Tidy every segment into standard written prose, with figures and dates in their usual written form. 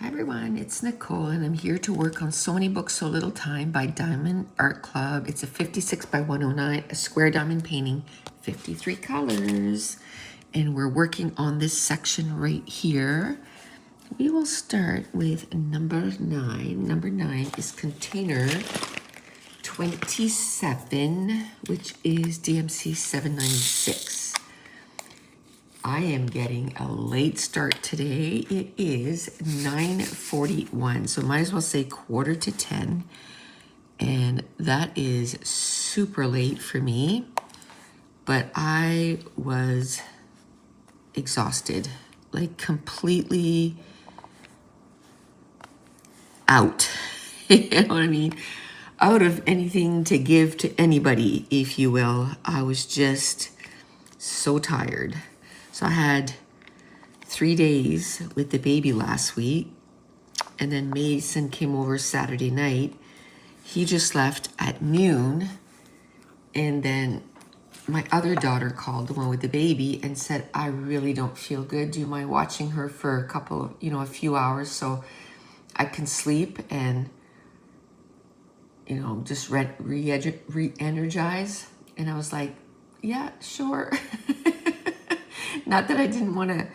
Hi everyone, it's Nicole and I'm here to work on So Many Books, So Little Time by Diamond Art Club. It's a 56 by 109, a square diamond painting, 53 colors. And we're working on this section right here. We will start with number 9. Number 9 is container 27, which is DMC 796. I am getting a late start today. It is 9:41, so might as well say quarter to 10. And that is super late for me, but I was exhausted, like completely out. You know what I mean? Out of anything to give to anybody, if you will. I was just so tired. So I had 3 days with the baby last week, and then Mason came over Saturday night. He just left at noon, and then my other daughter called, the one with the baby, and said, I really don't feel good. Do you mind watching her for a couple, a few hours so I can sleep and, just re-energize? And I was like, yeah, sure. Not that I didn't want to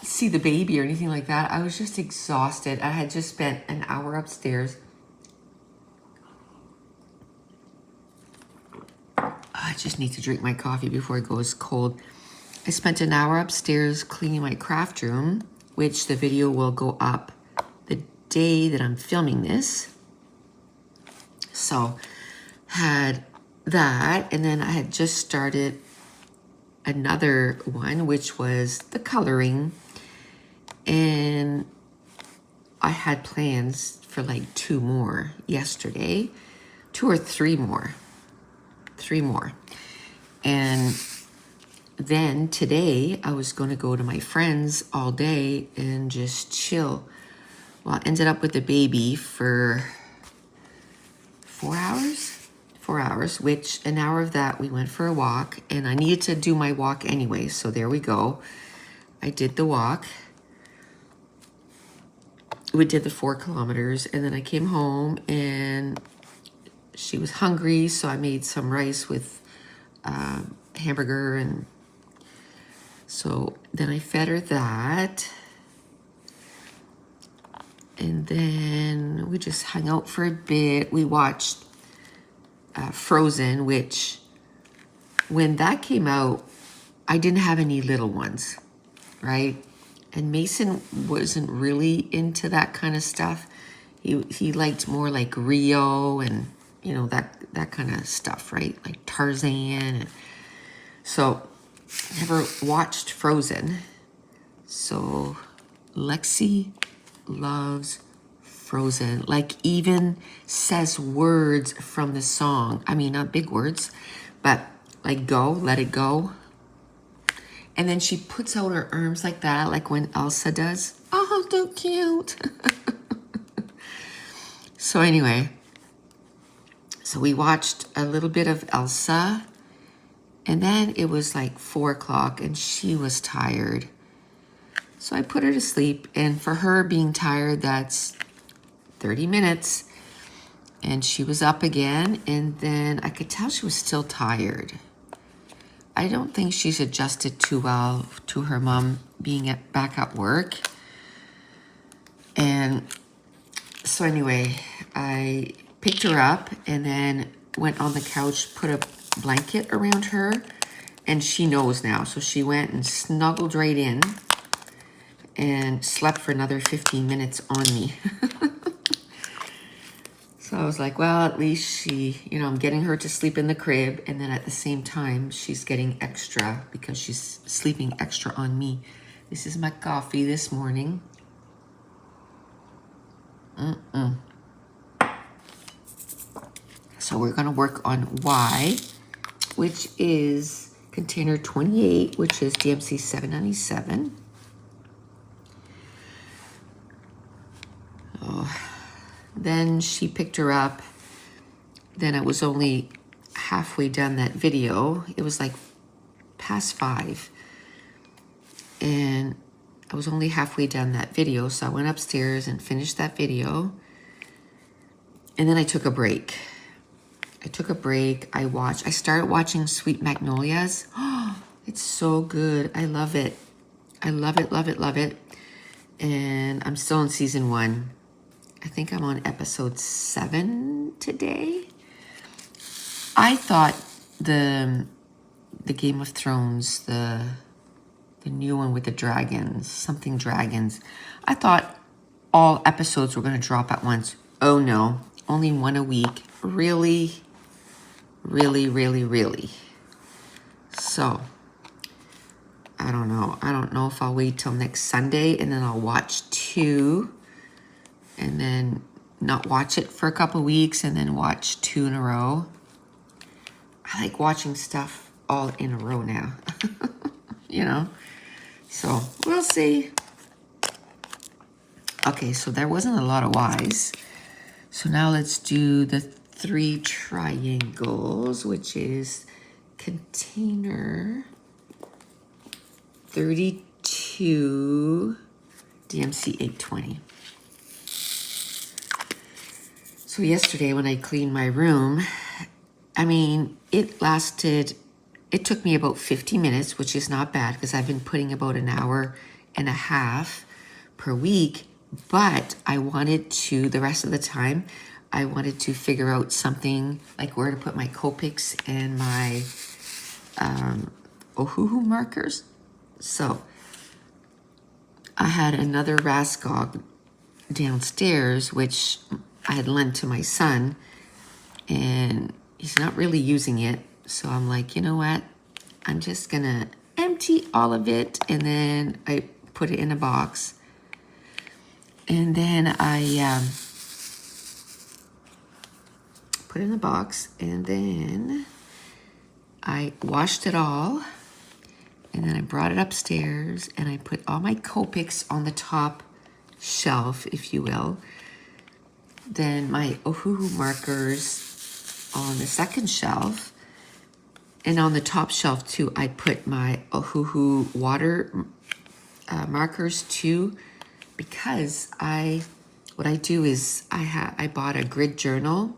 see the baby or anything like that. I was just exhausted. I had just spent an hour upstairs. I just need to drink my coffee before it goes cold. I spent an hour upstairs cleaning my craft room, which the video will go up the day that I'm filming this. So had that, and then I had just started another one, which was the coloring. And I had plans for like 2 more yesterday, 2 or 3 more, 3 more. And then today I was going to go to my friends all day and just chill. Well, I ended up with the baby for 4 hours. 4 hours, which an hour of that we went for a walk, and I needed to do my walk anyway. So there we go. I did the walk. We did the 4 kilometers, and then I came home and she was hungry, so I made some rice with hamburger, and so then I fed her that, and then we just hung out for a bit. We watched Frozen, which when that came out, I didn't have any little ones, right? And Mason wasn't really into that kind of stuff. He liked more like Rio and, that kind of stuff, right? Like Tarzan. And so never watched Frozen. So Lexi loves Frozen. Like even says words from the song. I mean, not big words, but like go, let it go. And then she puts out her arms like that, like when Elsa does. Oh, so cute. So anyway, so we watched a little bit of Elsa, and then it was like 4 o'clock and she was tired. So I put her to sleep, and for her being tired, that's 30 minutes. And she was up again, and then I could tell she was still tired. I don't think she's adjusted too well to her mom being back at work. And so anyway, I picked her up and then went on the couch, put a blanket around her, and she knows now. So she went and snuggled right in and slept for another 15 minutes on me. So I was like, well, at least she, I'm getting her to sleep in the crib. And then at the same time, she's getting extra because she's sleeping extra on me. This is my coffee this morning. So we're going to work on Y, which is container 28, which is DMC 797. Then she picked her up. Then I was only halfway done that video. It was like past 5. And I was only halfway done that video, so I went upstairs and finished that video. And then I took a break. I started watching Sweet Magnolias. Oh, it's so good. I love it. I love it, love it, love it. And I'm still in season 1. I think I'm on episode 7 today. I thought the Game of Thrones, the new one with the dragons, something dragons, I thought all episodes were going to drop at once. Oh no, only one a week. Really, really, really, really. So, I don't know. I don't know if I'll wait till next Sunday and then I'll watch 2 and then not watch it for a couple weeks and then watch 2 in a row. I like watching stuff all in a row now, you know? So we'll see. Okay, so there wasn't a lot of Y's. So now let's do the 3 triangles, which is container 32, DMC 820. So yesterday when I cleaned my room, I mean, it took me about 50 minutes, which is not bad because I've been putting about an hour and a half per week, but I wanted to, the rest of the time, I wanted to figure out something like where to put my Copics and my Ohuhu markers. So I had another Raskog downstairs, which I had lent to my son, and he's not really using it. So I'm like, you know what? I'm just gonna empty all of it, and then I put it in a box. And then I put it in a box, and then I washed it all. And then I brought it upstairs and I put all my Copics on the top shelf, if you will. Then my Ohuhu markers on the second shelf. And on the top shelf too, I put my Ohuhu water markers too, because what I do is I bought a grid journal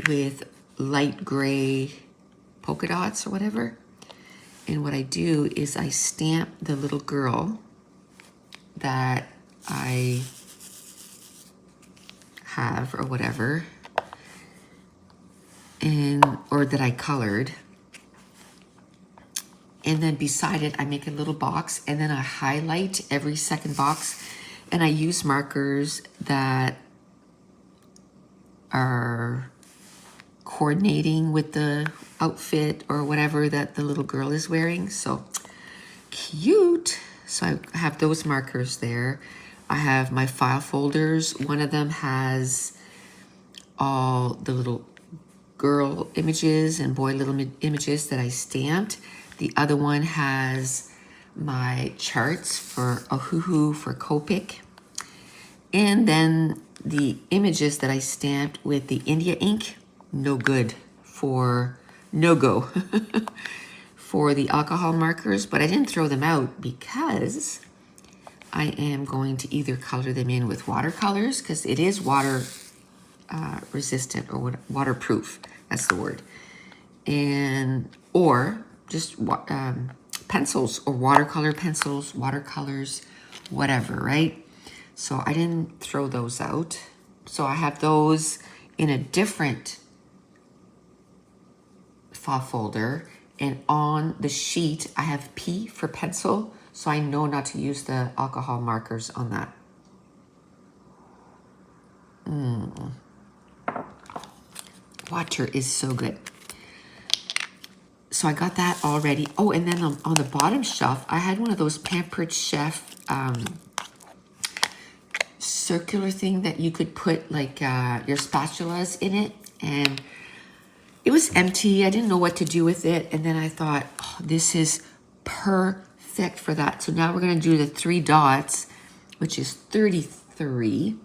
with light gray polka dots or whatever. And what I do is I stamp the little girl that I have or whatever, or that I colored. And then beside it, I make a little box, and then I highlight every second box. And I use markers that are coordinating with the outfit or whatever that the little girl is wearing. So cute. So I have those markers there. I have my file folders. One of them has all the little girl images and boy little images that I stamped. The other one has my charts for Ohuhu, for Copic. And then the images that I stamped with the India ink, no good for no-go for the alcohol markers, but I didn't throw them out because I am going to either color them in with watercolors, because it is water resistant or waterproof, that's the word, or just pencils or watercolor pencils, watercolors, whatever, right? So I didn't throw those out. So I have those in a different file folder, and on the sheet I have P for pencil, so I know not to use the alcohol markers on that. Water is so good. So I got that already. Oh, and then on the bottom shelf, I had one of those Pampered Chef circular thing that you could put like your spatulas in it, and it was empty. I didn't know what to do with it, and then I thought, oh, this is perfect for that. So now we're gonna do the 3 dots, which is 33.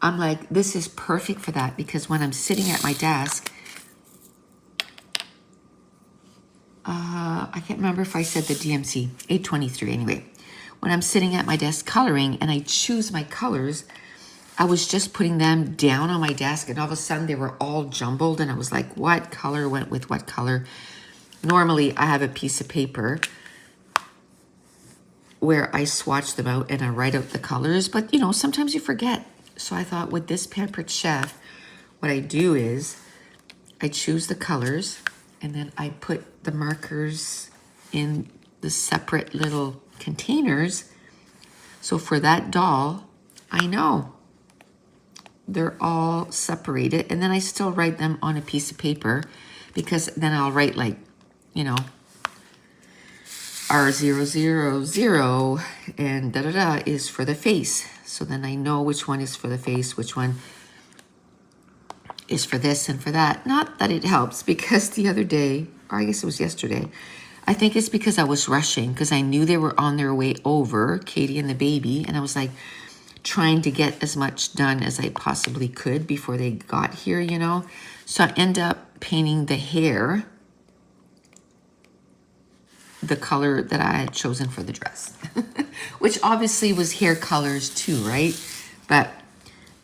I'm like, this is perfect for that, because when I'm sitting at my desk, I can't remember if I said the DMC 823 anyway. when I'm sitting at my desk coloring and I choose my colors, I was just putting them down on my desk and all of a sudden they were all jumbled and I was like, what color went with what color? Normally I have a piece of paper where I swatch them out and I write out the colors, but you know, sometimes you forget. So I thought with this Pampered Chef, what I do is I choose the colors and then I put the markers in the separate little containers. So for that doll, I know they're all separated, and then I still write them on a piece of paper because then I'll write like, you know, R000 and da-da-da is for the face. So then I know which one is for the face, which one is for this and for that. Not that it helps, because the other day, or I guess it was yesterday, I think it's because I was rushing because I knew they were on their way over, Katie and the baby, and I was like trying to get as much done as I possibly could before they got here, you know. So I end up painting the hair the color that I had chosen for the dress, which obviously was hair colors too, right? But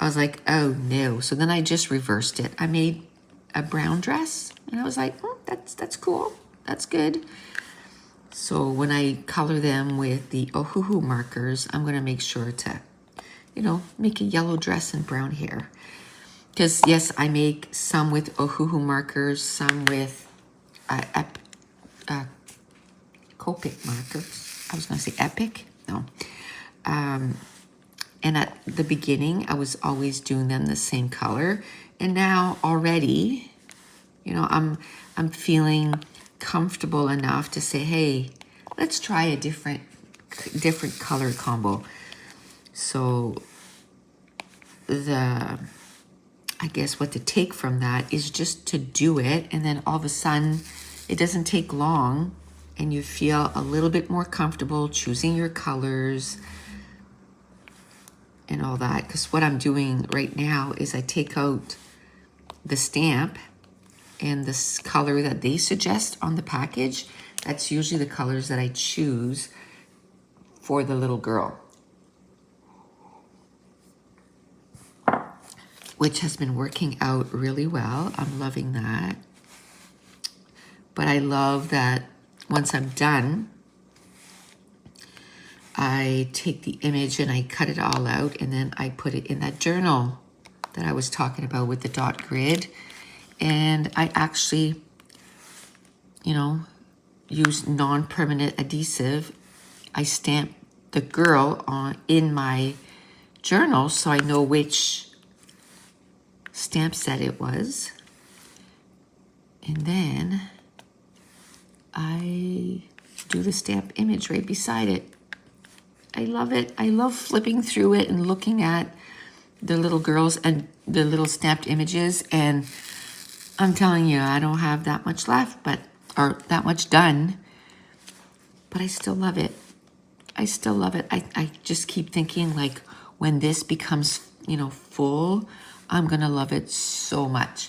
I was like, oh no. So then I just reversed it. I made a brown dress and I was like, oh, that's cool. That's good. So when I color them with the Ohuhu markers, I'm going to make sure to, you know, make a yellow dress and brown hair. Because yes, I make some with Ohuhu markers, some with Copic markers. I was going to say Epic. No. And at the beginning, I was always doing them the same color. And now already, you know, I'm feeling comfortable enough to say, hey, let's try a different color combo. So I guess what to take from that is just to do it, and then all of a sudden it doesn't take long and you feel a little bit more comfortable choosing your colors and all that. Because what I'm doing right now is I take out the stamp and this color that they suggest on the package. That's usually the colors that I choose for the little girl, which has been working out really well. I'm loving that. But I love that once I'm done, I take the image and I cut it all out and then I put it in that journal that I was talking about with the dot grid. And I actually, you know, use non-permanent adhesive. I stamp the girl in my journal so I know which stamp set it was. And then I do the stamp image right beside it. I love it. I love flipping through it and looking at the little girls and the little stamped images. And I'm telling you, I don't have that much left, or that much done, but I still love it. I still love it. I just keep thinking, like, when this becomes, you know, full, I'm going to love it so much.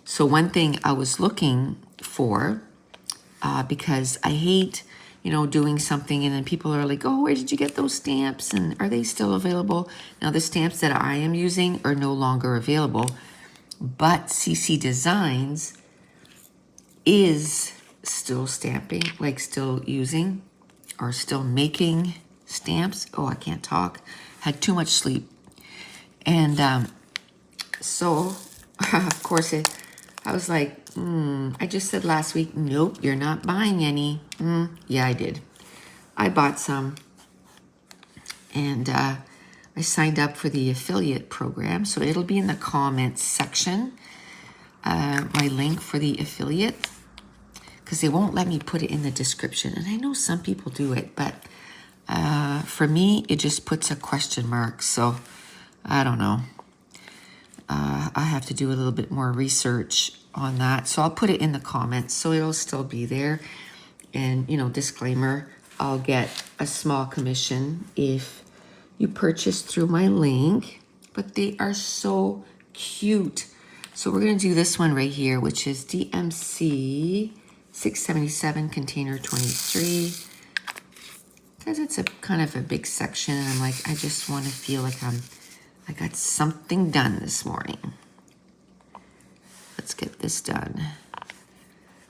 So one thing I was looking for, because I hate, you know, doing something and then people are like, oh, where did you get those stamps? And are they still available? Now, the stamps that I am using are no longer available, but CC Designs is still stamping, like still using or still making stamps. Oh, I can't talk. Had too much sleep. And so, of course, I was like, I just said last week, nope, you're not buying any. Yeah, I did. I bought some. And I signed up for the affiliate program. So it'll be in the comments section, my link for the affiliate, because they won't let me put it in the description. And I know some people do it, but for me, it just puts a question mark. So I don't know. I have to do a little bit more research on that. So I'll put it in the comments so it'll still be there. And, you know, disclaimer, I'll get a small commission if you purchase through my link. But they are so cute. So we're going to do this one right here, which is DMC 677 container 23. because it's a kind of a big section. And I'm like, I just want to feel like I got something done this morning. Let's get this done.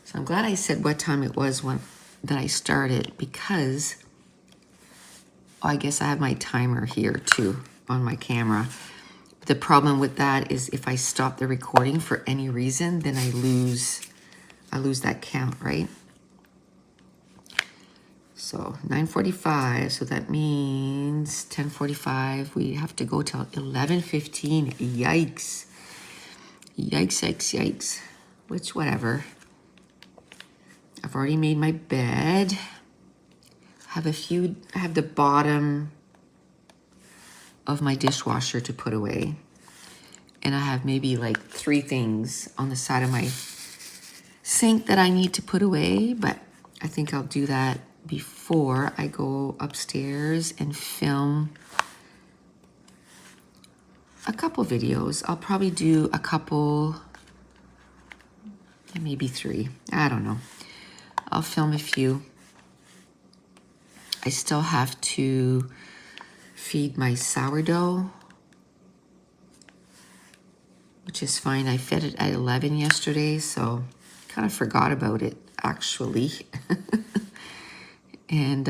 So I'm glad I said what time it was that I started, because I guess I have my timer here too on my camera. The problem with that is if I stop the recording for any reason, then I lose that count, right? So 9:45, so that means 10:45. We have to go till 11:15. Yikes. Yikes, yikes, yikks. Which, whatever. I've already made my bed. I have the bottom of my dishwasher to put away. And I have maybe like 3 things on the side of my sink that I need to put away, but I think I'll do that before I go upstairs and film a couple videos. I'll probably do a couple, maybe 3. I don't know. I'll film a few. I still have to feed my sourdough, which is fine. I fed it at 11 yesterday, so kind of forgot about it, actually. And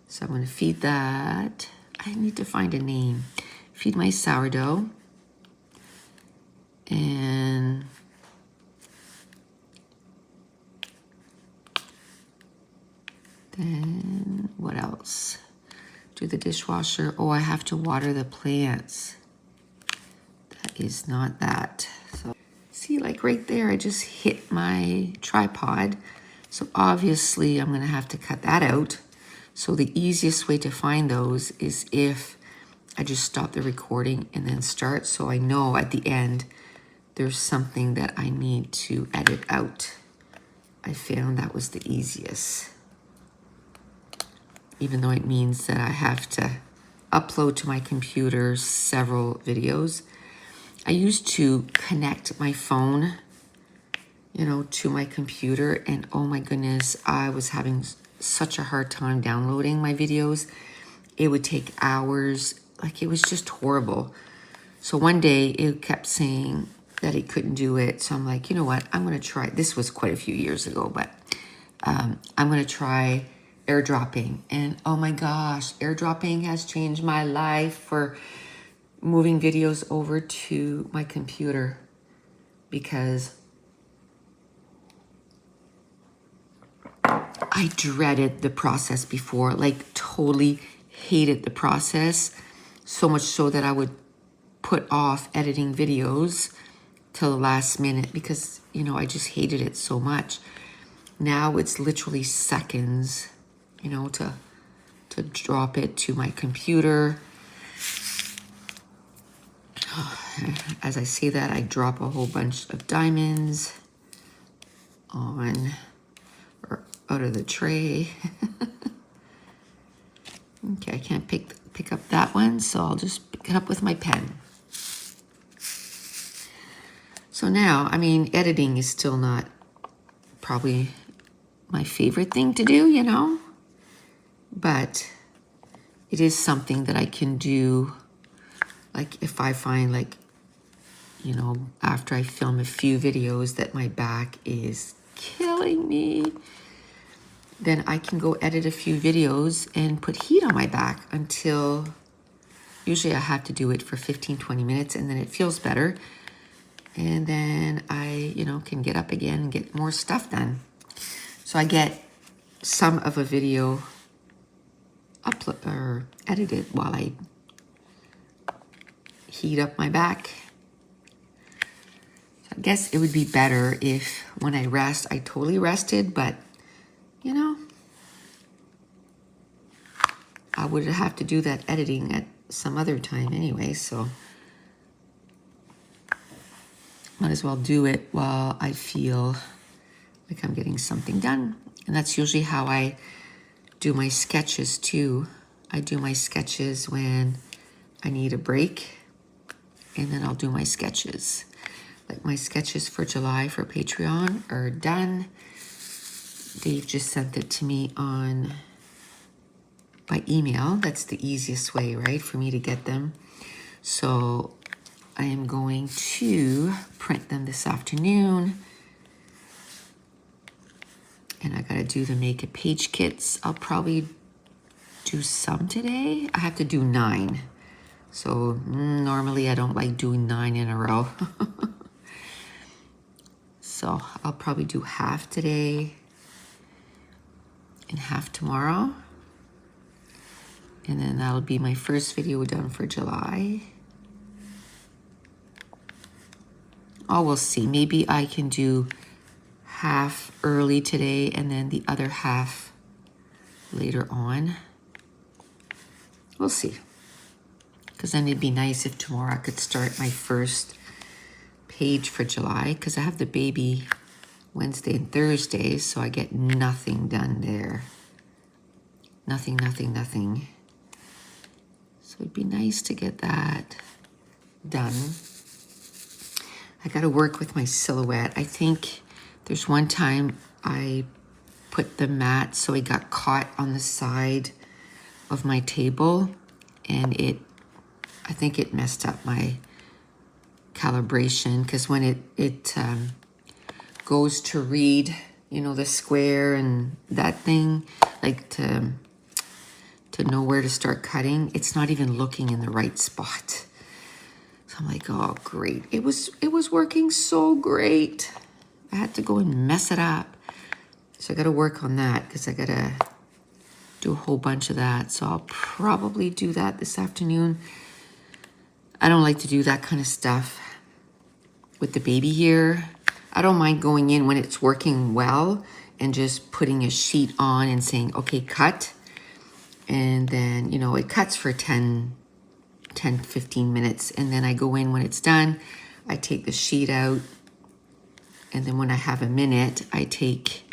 so I'm going to feed that. I need to find a name. Feed my sourdough. And then what else? Do the dishwasher. Oh, I have to water the plants. That is not that. So see, like right there, I just hit my tripod. So obviously I'm going to have to cut that out. So the easiest way to find those is if I just stop the recording and then start. So I know at the end there's something that I need to edit out. I found that was the easiest. Even though it means that I have to upload to my computer several videos. I used to connect my phone, to my computer, and oh my goodness, I was having such a hard time downloading my videos. It would take hours, like it was just horrible. So one day it kept saying that it couldn't do it. So I'm like, you know what, I'm gonna try, this was quite a few years ago, but I'm gonna try airdropping. And oh my gosh, airdropping has changed my life for moving videos over to my computer, because I dreaded the process before, like totally hated the process, so much so that I would put off editing videos till the last minute because, I just hated it so much. Now it's literally seconds, to drop it to my computer. As I say that, I drop a whole bunch of diamonds on or out of the tray. Okay, I can't pick up that one, so I'll just pick it up with my pen. So now, editing is still not probably my favorite thing to do, but it is something that I can do. Like if I find after I film a few videos that my back is killing me, then I can go edit a few videos and put heat on my back until, usually I have to do it for 15-20 minutes, and then it feels better. And then I, can get up again and get more stuff done. So I get some of a video upload or edited while I heat up my back. So I guess it would be better if when I rest, I totally rested, but I would have to do that editing at some other time anyway, so might as well do it while I feel like I'm getting something done. And that's usually how I do my sketches too. I do my sketches when I need a break, and then I'll do my sketches. Like my sketches for July for Patreon are done. Dave just sent it to me on by email. That's the easiest way, right, for me to get them. So I am going to print them this afternoon. And I gotta do the Make It page kits. I'll probably do some today. I have to do 9. So normally I don't like doing 9 in a row. So I'll probably do half today and half tomorrow. And then that'll be my first video done for July. Oh, we'll see. Maybe I can do half early today and then the other half later on. We'll see. Because then it'd be nice if tomorrow I could start my first page for July, because I have the baby Wednesday and Thursday, so I get nothing done there. Nothing, nothing, nothing. So it'd be nice to get that done. I got to work with my silhouette. I think there's one time I put the mat so it got caught on the side of my table, and I think it messed up my calibration, because when it goes to read, you know, the square and that thing, like to know where to start cutting, it's not even looking in the right spot. So I'm like, oh great, it was working so great. I had to go and mess it up. So I got to work on that, because I got to do a whole bunch of that. So I'll probably do that this afternoon. I don't like to do that kind of stuff with the baby here. I don't mind going in when it's working well and just putting a sheet on and saying, okay, cut. And then, you know, it cuts for 10, 15 minutes. And then I go in when it's done. I take the sheet out. And then when I have a minute, I take,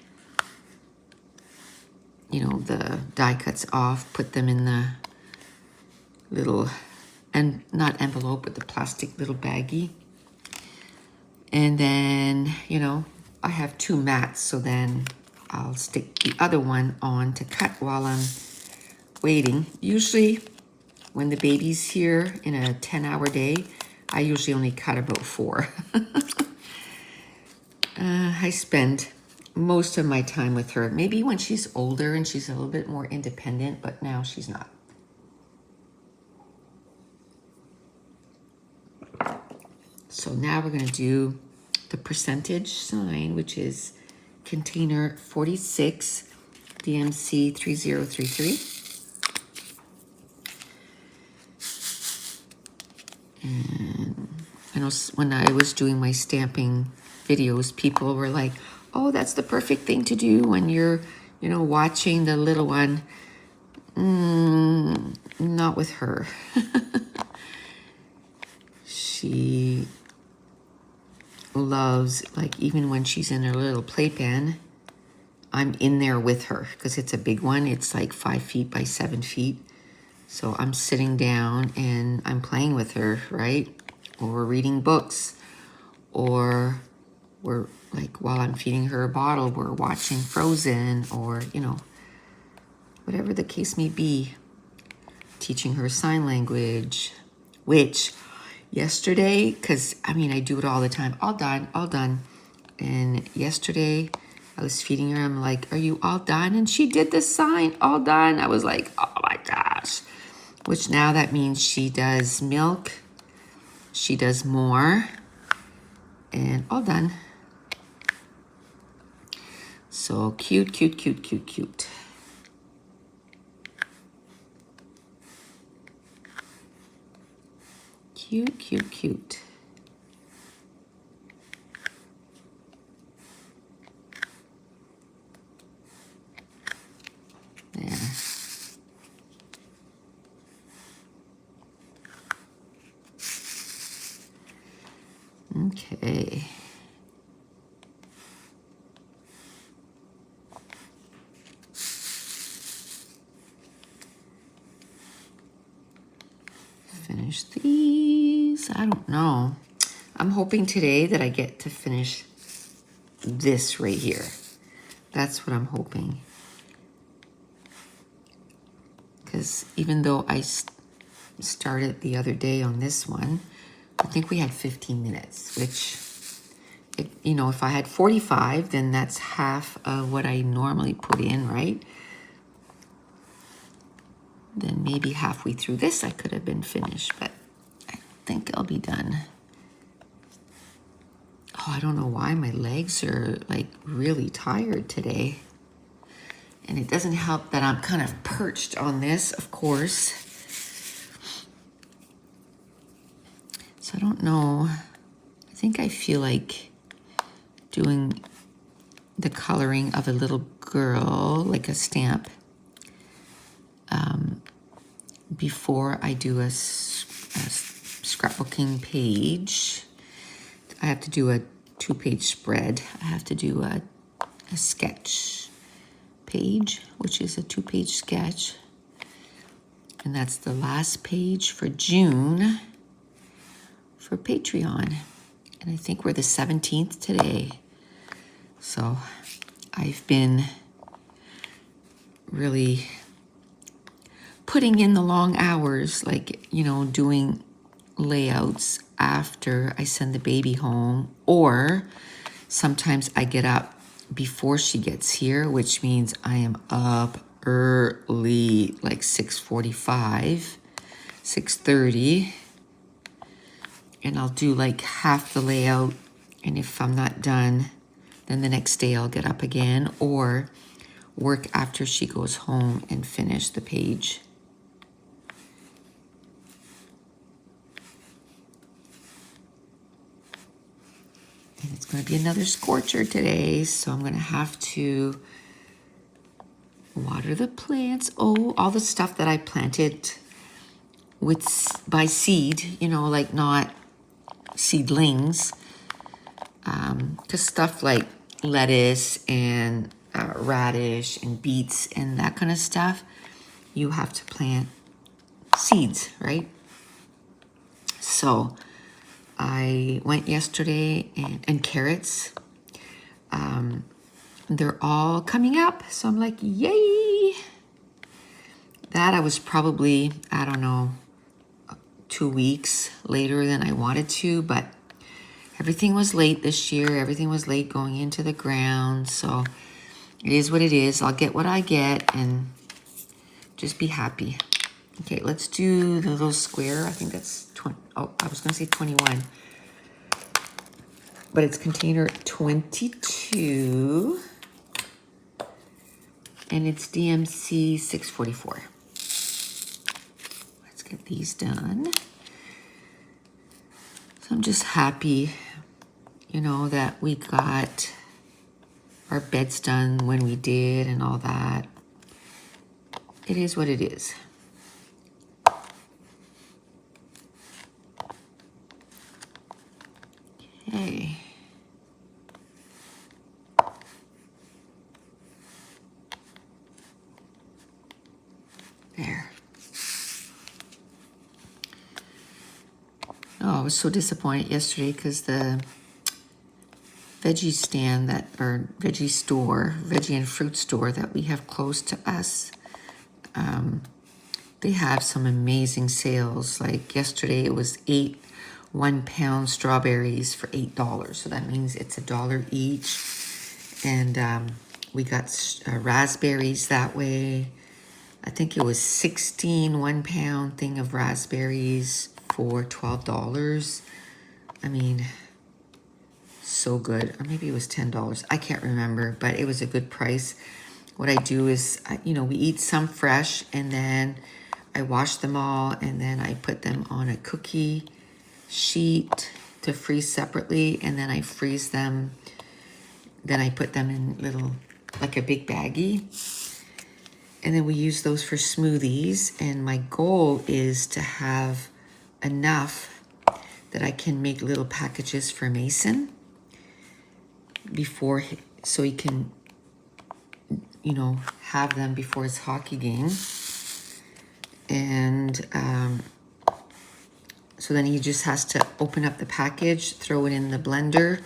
you know, the die cuts off, put them in the little, and not envelope, but the plastic little baggie. And then, you know, I have 2 mats, so then I'll stick the other one on to cut while I'm waiting. Usually when the baby's here in a 10-hour day, I usually only cut about 4. I spend most of my time with her. Maybe when she's older and she's a little bit more independent, but now she's not. So now we're going to do the percentage sign, which is container 46, DMC 3033. And I know when I was doing my stamping videos, people were like, oh, that's the perfect thing to do when you're, you know, watching the little one. Not with her. She loves, like, even when she's in her little playpen, I'm in there with her, because it's a big one. It's like 5 feet by 7 feet. So I'm sitting down and I'm playing with her, right? Or we're reading books, or we're like, while I'm feeding her a bottle, we're watching Frozen, or, you know, whatever the case may be. Teaching her sign language, which yesterday, because I mean, I do it all the time. All done. And yesterday I was feeding her. I'm like, are you all done? And she did the sign, all done. I was like, oh my gosh. Which now that means she does milk. She does more. And all done. So cute, cute, cute, cute, cute. Cute, cute, cute. There. Okay. Finish these. I don't know. I'm hoping today that I get to finish this right here. That's what I'm hoping. because even though I started the other day on this one, I think we had 15 minutes, which, you know, if I had 45, then that's half of what I normally put in, right? Then maybe halfway through this, I could have been finished, but I don't think I'll be done. Oh, I don't know why my legs are like really tired today. And it doesn't help that I'm kind of perched on this, of course. So I don't know. I think I feel like doing the coloring of a little girl, like a stamp, before I do a scrapbooking page. I have to do a 2-page spread. I have to do a sketch page, which is a 2-page sketch. And that's the last page for June for Patreon. And I think we're the 17th today. So I've been really putting in the long hours, like, you know, doing layouts after I send the baby home, or sometimes I get up before she gets here, which means I am up early, like 6:45, 6:30, and I'll do like half the layout, and if I'm not done, then the next day I'll get up again, or work after she goes home and finish the page. And it's going to be another scorcher today, so I'm going to have to water the plants. Oh, all the stuff that I planted by seed, you know, like not seedlings. Because stuff like lettuce and radish and beets and that kind of stuff, you have to plant seeds, right? So I went yesterday, and carrots, they're all coming up. So I'm like, yay. That I was probably, I don't know, 2 weeks later than I wanted to, but everything was late this year. Everything was late going into the ground. So it is what it is. I'll get what I get and just be happy. Okay, let's do the little square. I think that's 20. Oh, I was going to say 21. But it's container 22. And it's DMC 644. Let's get these done. So I'm just happy, you know, that we got our beds done when we did and all that. It is what it is. Okay. There. Oh, I was so disappointed yesterday because the veggie stand or veggie store, veggie and fruit store that we have close to us, they have some amazing sales. Like yesterday it was 8 1-pound strawberries for $8. So that means it's $1 each. And we got raspberries that way. I think it was 16 1-pound thing of raspberries for $12. I mean, so good. Or maybe it was $10. I can't remember, but it was a good price. What I do is, you know, we eat some fresh, and then I wash them all, and then I put them on a cookie sheet to freeze separately, and then I freeze them. Then I put them in little, like a big baggie. And then we use those for smoothies. And my goal is to have enough that I can make little packages for Mason so he can, you know, have them before his hockey game. And so then he just has to open up the package, throw it in the blender,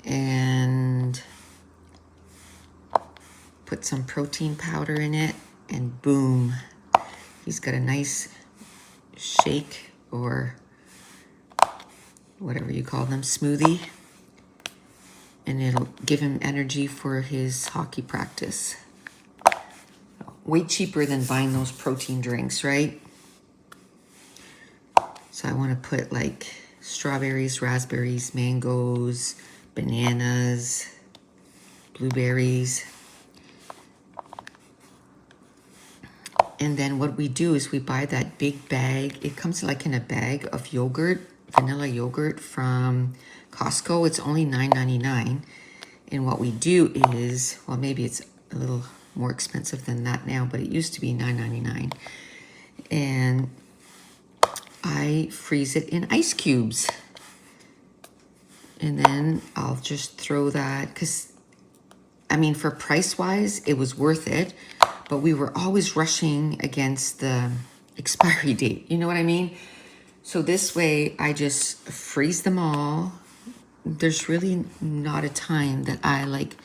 and put some protein powder in it, and boom, He's got a nice shake, or whatever you call them, smoothie. And it'll give him energy for his hockey practice. Way cheaper than buying those protein drinks, right? So I want to put like strawberries, raspberries, mangoes, bananas, blueberries. And then what we do is we buy that big bag. It comes like in a bag of yogurt, vanilla yogurt from Costco. It's only $9.99. And what we do is, well, maybe it's a little more expensive than that now, but it used to be $9.99. And I freeze it in ice cubes. And then I'll just throw that, because, I mean, for price-wise, it was worth it. But we were always rushing against the expiry date. You know what I mean? So this way, I just freeze them all. There's really not a time that I like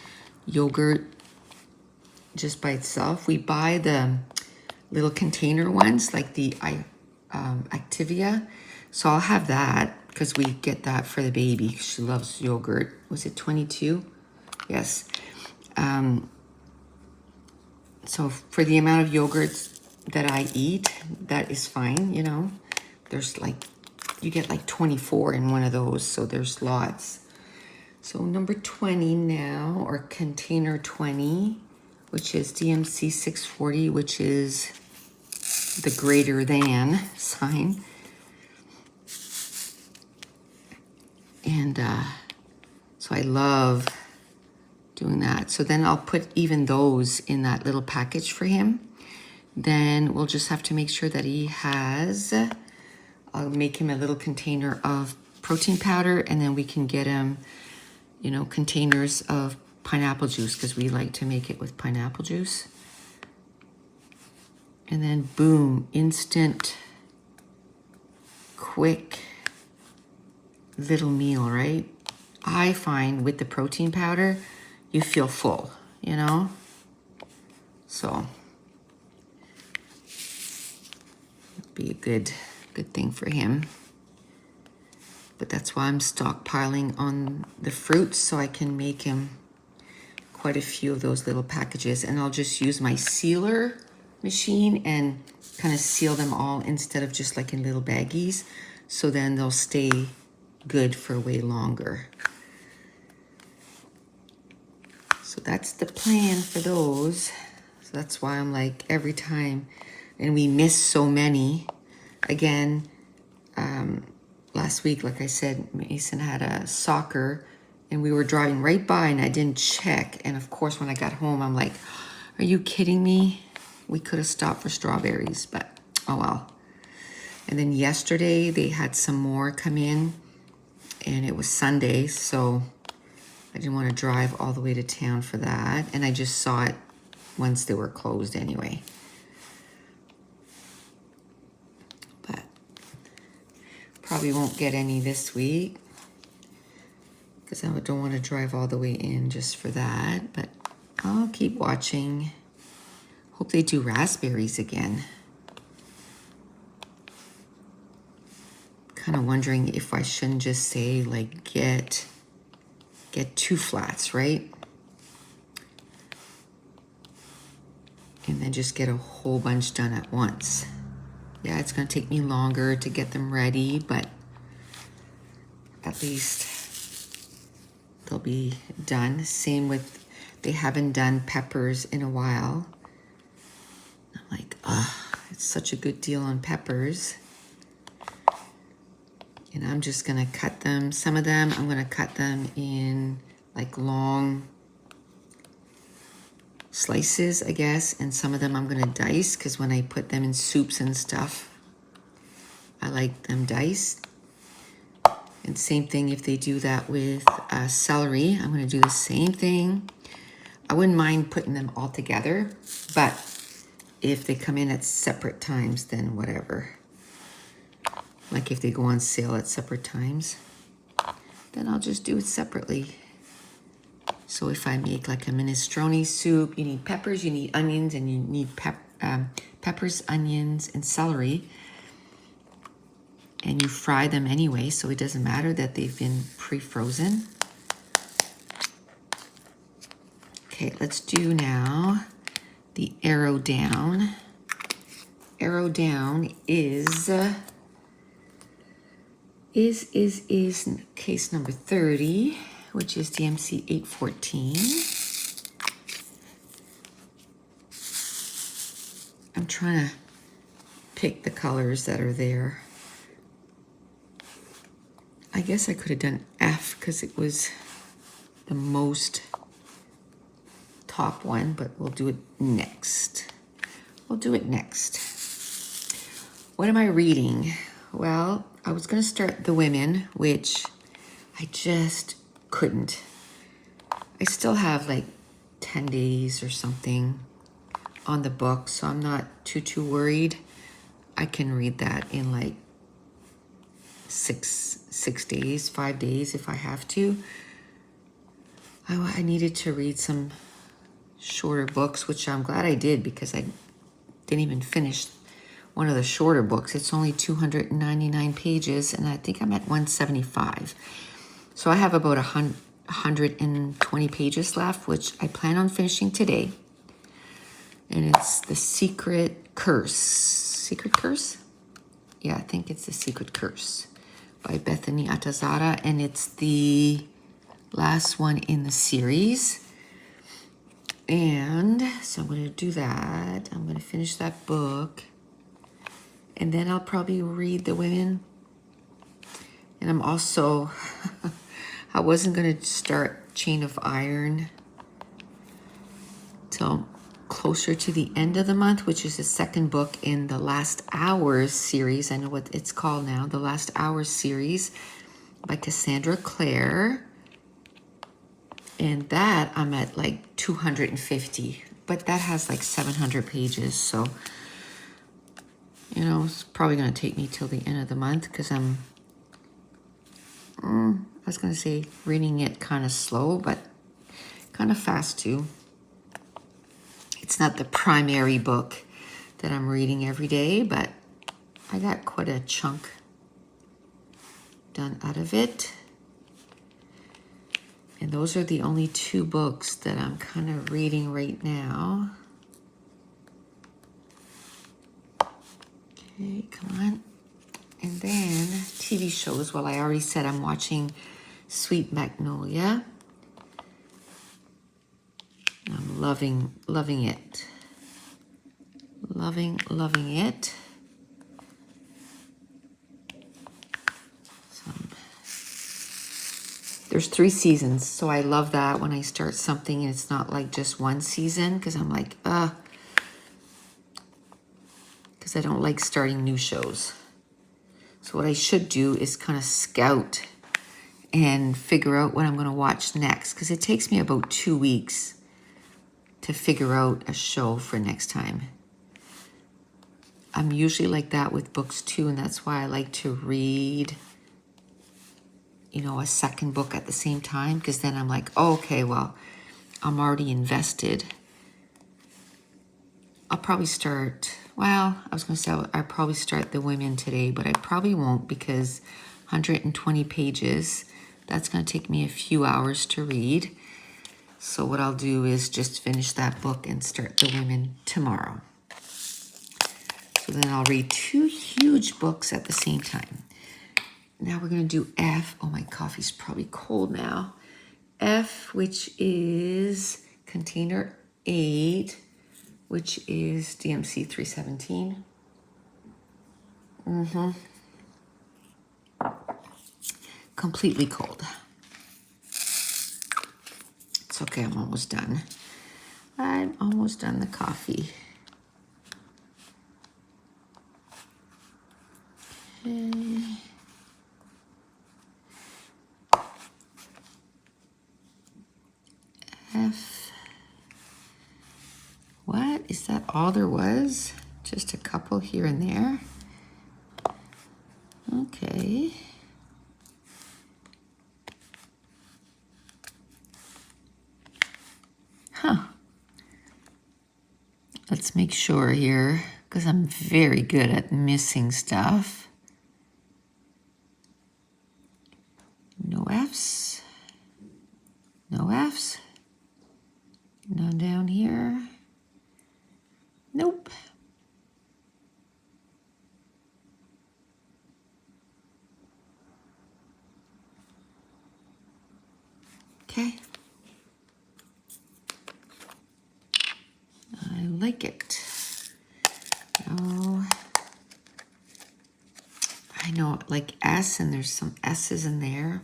yogurt just by itself. We buy the little container ones, like the Activia. So I'll have that, because we get that for the baby. She loves yogurt. Was it 22? Yes. So for the amount of yogurts that I eat, that is fine, you know. There's like, you get like 24 in one of those, so there's lots. So number 20 now, or container 20, which is DMC 640, which is the greater than sign. And so I love doing that. So then I'll put even those in that little package for him. Then we'll just have to make sure that he has, I'll make him a little container of protein powder, and then we can get him, you know, containers of pineapple juice, because we like to make it with pineapple juice. And then boom, instant, quick little meal, right? I find with the protein powder, you feel full, you know? So it'll be a good thing for him. But that's why I'm stockpiling on the fruits, so I can make him quite a few of those little packages. And I'll just use my sealer machine and kind of seal them all instead of just like in little baggies. So then they'll stay good for way longer. So that's the plan for those. So that's why I'm like every time, and we miss so many. Again, last week, like I said, Mason had a soccer and we were driving right by and I didn't check. And of course, when I got home, I'm like, are you kidding me? We could have stopped for strawberries, but oh well. And then yesterday they had some more come in, and it was Sunday, so I didn't want to drive all the way to town for that. And I just saw it once they were closed anyway. But probably won't get any this week, because I don't want to drive all the way in just for that. But I'll keep watching. Hope they do raspberries again. Kind of wondering if I shouldn't just say like get 2 flats, right? And then just get a whole bunch done at once. Yeah, it's gonna take me longer to get them ready, but at least they'll be done. Same with, they haven't done peppers in a while. I'm like, it's such a good deal on peppers. And I'm just gonna cut them. Some of them, I'm gonna cut them in like long slices, I guess. And some of them I'm gonna dice, because when I put them in soups and stuff, I like them diced. And same thing if they do that with celery. I'm gonna do the same thing. I wouldn't mind putting them all together, but if they come in at separate times, then whatever. Like if they go on sale at separate times, then I'll just do it separately. So if I make like a minestrone soup, you need peppers, you need onions, and you need peppers, onions, and celery. And you fry them anyway, so it doesn't matter that they've been pre-frozen. Okay, let's do now the arrow down. Arrow down is case number 30, which is DMC 814. I'm trying to pick the colors that are there. I guess I could have done F because it was the most top one, but we'll do it next. We'll do it next. What am I reading? Well, I was going to start The Women, which I just couldn't. I still have like 10 days or something on the book, so I'm not too worried. I can read that in like 6 days, 5 days if I have to. I needed to read some shorter books, which I'm glad I did because I didn't even finish one of the shorter books. It's only 299 pages, and I think I'm at 175. So I have about 120 pages left, which I plan on finishing today. And it's The Secret Curse. Secret Curse? Yeah, I think it's The Secret Curse by Bethany Atazadeh, and it's the last one in the series. And so I'm going to do that. I'm going to finish that book. And then I'll probably read The Women. And I'm also, I wasn't going to start Chain of Iron till closer to the end of the month, which is the second book in the Last Hours series. I know what it's called now, the Last Hours series by Cassandra Clare. And that I'm at like 250, but that has like 700 pages. So, you know, it's probably going to take me till the end of the month because I'm, I was going to say reading it kind of slow, but kind of fast too. It's not the primary book that I'm reading every day, but I got quite a chunk done out of it. And those are the only 2 books that I'm kind of reading right now. Okay, come on. And then TV shows. Well, I already said I'm watching Sweet Magnolia. I'm loving it. Loving it. There's 3 seasons, so I love that when I start something and it's not like just one season, because I'm like, because I don't like starting new shows. So what I should do is kind of scout and figure out what I'm going to watch next, because it takes me about 2 weeks to figure out a show for next time. I'm usually like that with books too, and that's why I like to read, you know, a second book at the same time, because then I'm like, oh, okay, well, I'm already invested. I'll probably start, well, I was going to say I'll probably start The Women today, but I probably won't because 120 pages, that's going to take me a few hours to read. So what I'll do is just finish that book and start The Women tomorrow. So then I'll read 2 huge books at the same time. Now we're going to do F. Oh, my coffee's probably cold now. F, which is container 8, which is DMC 317. Completely cold. It's okay, I'm almost done. I'm almost done the coffee. Okay. F. What? Is that all there was? Just a couple here and there? Okay. Huh. Let's make sure here, because I'm very good at missing stuff. No F's. No F's. None down here. Nope. Okay. I like it. Oh, I know, like S, and there's some S's in there.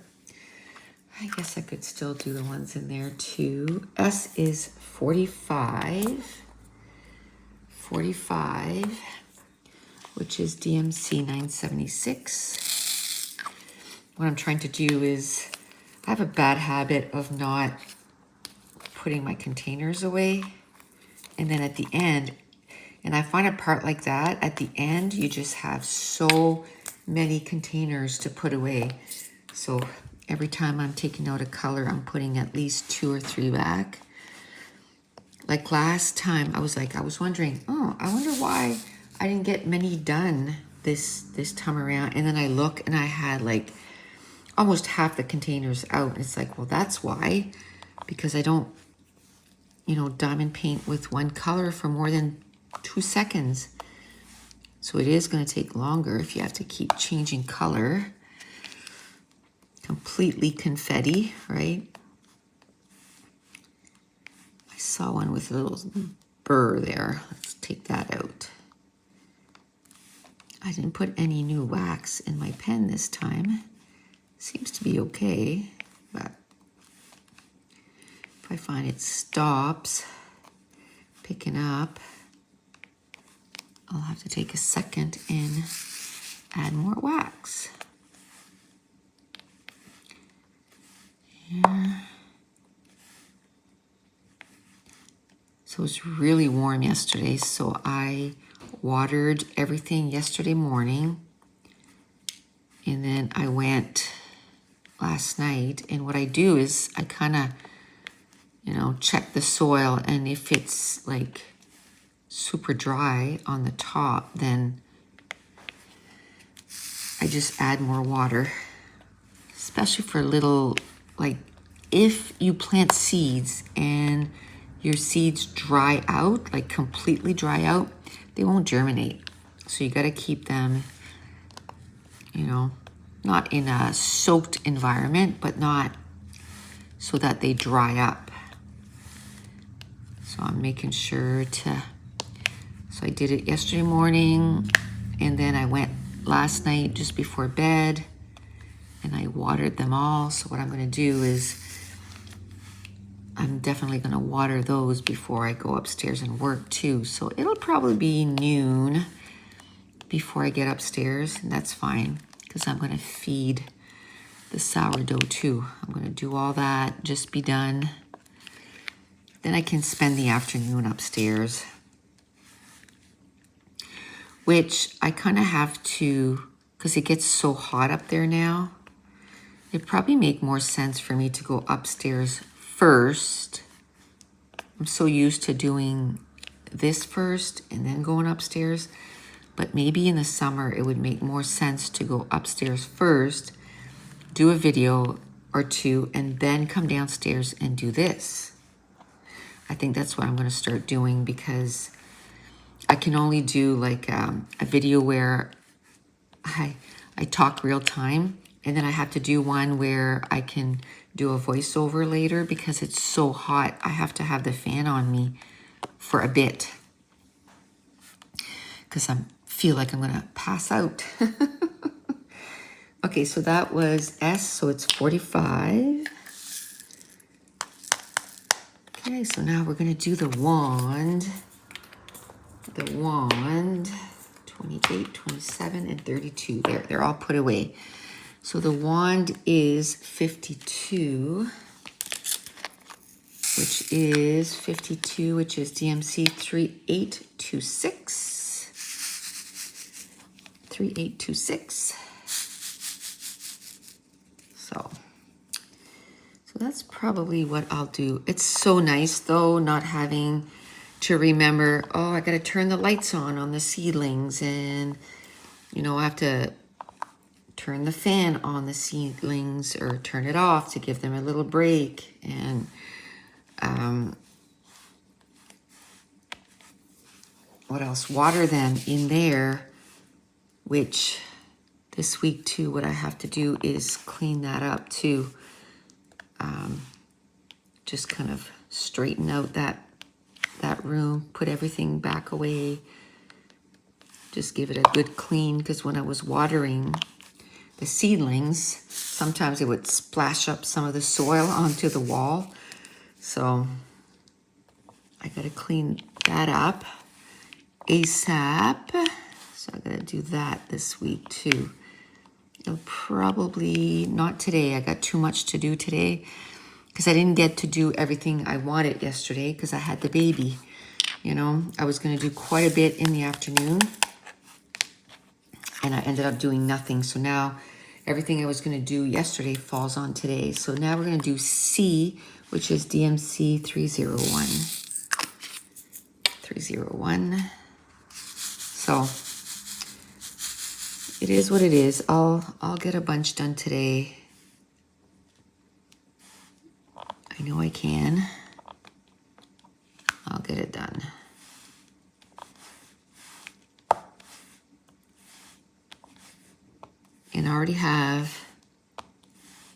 I guess I could still do the ones in there too. S is 45. 45, which is DMC 976. What I'm trying to do is, I have a bad habit of not putting my containers away. And then at the end, and I find a part like that, at the end, you just have so many containers to put away. So every time I'm taking out a color, I'm putting at least 2 or 3 back. Like last time, I was wondering, oh, I wonder why I didn't get many done this time around. And then I look and I had like almost half the containers out. It's like, well, that's why, because I don't, diamond paint with one color for more than 2 seconds. So it is going to take longer if you have to keep changing color. Completely confetti, right? I saw one with a little burr there. Let's take that out. I didn't put any new wax in my pen this time. Seems to be okay, but if I find it stops picking up, I'll have to take a second and add more wax. Here. So it's really warm yesterday, so I watered everything yesterday morning, and then I went last night, and what I do is I kind of, check the soil, and if it's like super dry on the top, then I just add more water, especially for little, like if you plant seeds and your seeds dry out, like completely dry out, they won't germinate. So you got to keep them, not in a soaked environment, but not so that they dry up. So I'm making sure to, so I did it yesterday morning, and then I went last night just before bed, and I watered them all. So what I'm going to do is I'm definitely going to water those before I go upstairs and work too. So it'll probably be noon before I get upstairs, and that's fine because I'm going to feed the sourdough too. I'm going to do all that, just be done. Then I can spend the afternoon upstairs, which I kind of have to, because it gets so hot up there now. It'd probably make more sense for me to go upstairs first. I'm so used to doing this first and then going upstairs. But maybe in the summer, it would make more sense to go upstairs first, do a video or two, and then come downstairs and do this. I think that's what I'm going to start doing, because I can only do like a video where I talk real time, and then I have to do one where I can do a voiceover later because it's so hot. I have to have the fan on me for a bit because I feel like I'm going to pass out. Okay, so that was S, so it's 45. Okay, so now we're going to do the wand. The wand, 28, 27, and 32. There, they're all put away. So the wand is 52, which is DMC 3826. 3826. So that's probably what I'll do. It's so nice though, not having to remember, oh, I got to turn the lights on the seedlings, and, you know, I have to turn the fan on the seedlings or turn it off to give them a little break. And what else? Water them in there, which this week too, what I have to do is clean that up too. Just kind of straighten out that room, put everything back away. Just give it a good clean, because when I was watering the seedlings, sometimes it would splash up some of the soil onto the wall. So I gotta clean that up ASAP. So I gotta do that this week too. It'll probably not today. I got too much to do today because I didn't get to do everything I wanted yesterday because I had the baby. You know, I was gonna do quite a bit in the afternoon and I ended up doing nothing. So now everything I was gonna do yesterday falls on today. So now we're gonna do C, which is DMC 301. 301. So it is what it is. I'll get a bunch done today. I know I can. I'll get it done. And I already have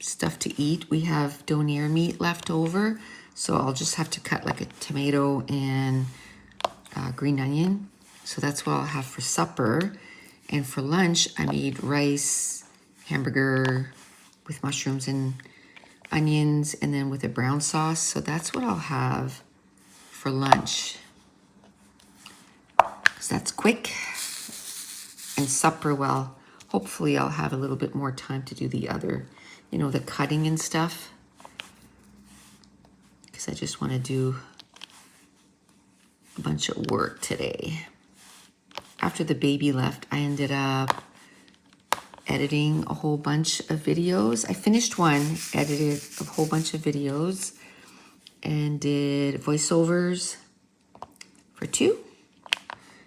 stuff to eat. We have donair meat left over, so I'll just have to cut like a tomato and green onion. So that's what I'll have for supper. And for lunch, I made rice, hamburger with mushrooms and onions, and then with a brown sauce. So that's what I'll have for lunch. So that's quick. And supper, well, hopefully I'll have a little bit more time to do the other, you know, the cutting and stuff. Because I just want to do a bunch of work today. After the baby left, I ended up editing a whole bunch of videos. I finished one, edited a whole bunch of videos, and did voiceovers for 2.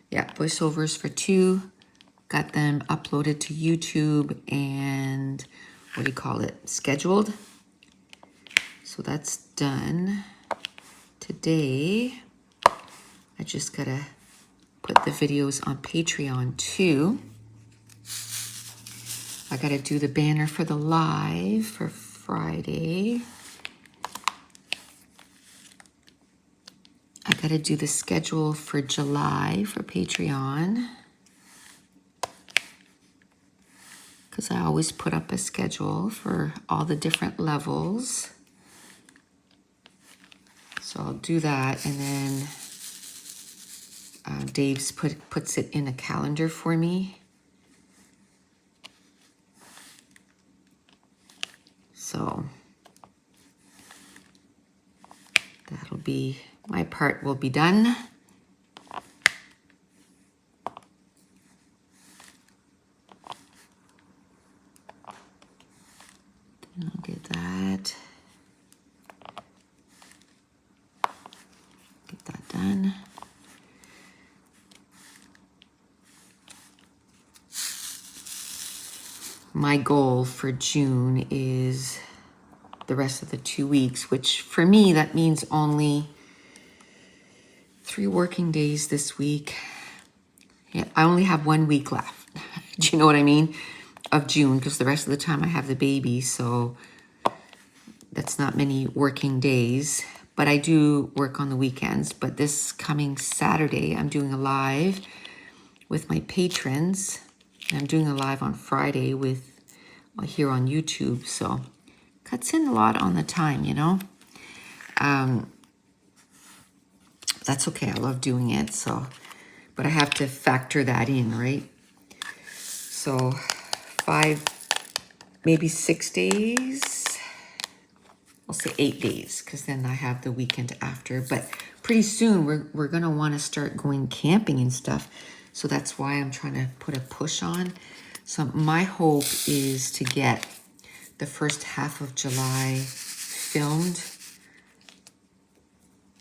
Yeah, voiceovers for 2. Got them uploaded to YouTube and, what do you call it, scheduled. So that's done. Today, I just gotta put the videos on Patreon too. I gotta do the banner for the live for Friday. I gotta do the schedule for July for Patreon, because I always put up a schedule for all the different levels. So I'll do that, and then Dave's puts it in a calendar for me. So that'll be, my part will be done. Then I'll get that. Get that done. My goal for June is the rest of the 2 weeks, which for me, that means only 3 working days this week. Yeah, I only have 1 week left. Do you know what I mean? Of June, because the rest of the time I have the baby, so that's not many working days. But I do work on the weekends. But this coming Saturday, I'm doing a live with my patrons. And I'm doing a live on Friday with here on YouTube, so cuts in a lot on the time, you know. That's okay. I love doing it. So, but I have to factor that in, right? So 5, maybe 6 days. I'll say 8 days, because then I have the weekend after. But pretty soon we're gonna want to start going camping and stuff. So that's why I'm trying to put a push on. So my hope is to get the first half of July filmed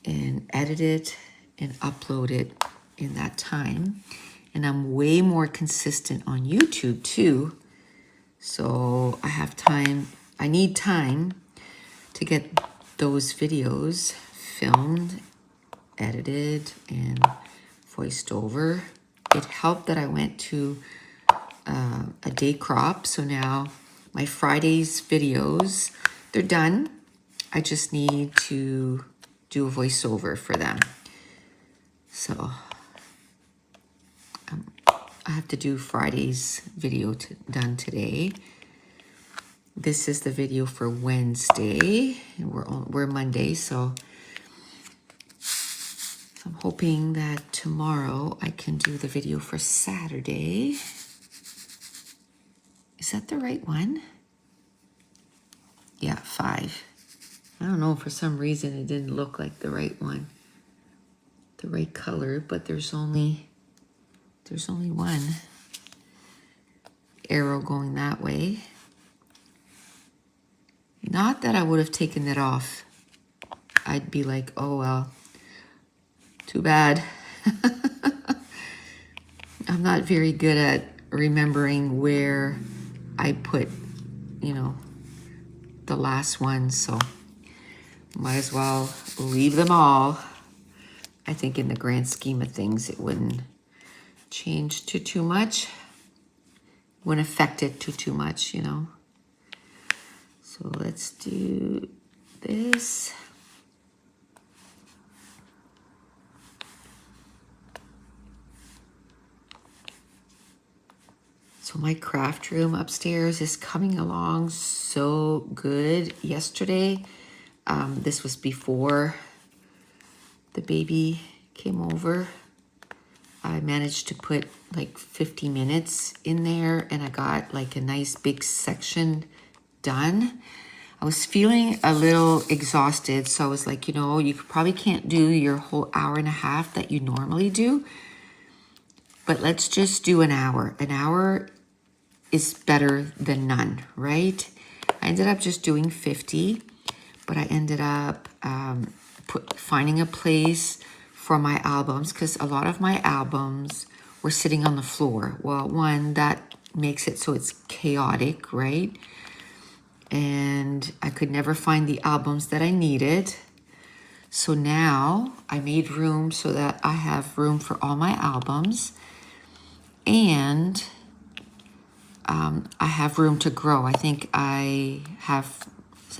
and edited and upload it in that time. And I'm way more consistent on YouTube too. So I have time, I need time to get those videos filmed, edited, and voiced over. It helped that I went to a day crop. So now my Fridays videos, they're done. I just need to do a voiceover for them. So I have to do Friday's video done today. This is the video for Wednesday, and we're Monday, so I'm hoping that tomorrow I can do the video for Saturday. Is that the right one? Yeah, 5. I don't know, for some reason it didn't look like the right one, the right color, but there's only one arrow going that way. Not that I would have taken it off. I'd be like, oh well, too bad. I'm not very good at remembering where I put, you know, the last one, so might as well leave them all. I think in the grand scheme of things, it wouldn't change too much. Wouldn't affect it too much, you know. So let's do this. So my craft room upstairs is coming along so good. Yesterday, this was before the baby came over. I managed to put like 50 minutes in there, and I got like a nice big section done. I was feeling a little exhausted, so I was like, you know, you probably can't do your whole hour and a half that you normally do, but let's just do an hour. An hour is better than none, right? I ended up just doing 50, but I ended up finding a place for my albums, because a lot of my albums were sitting on the floor. Well, one, that makes it so it's chaotic, right? And I could never find the albums that I needed. So now I made room so that I have room for all my albums, and I have room to grow. I think I have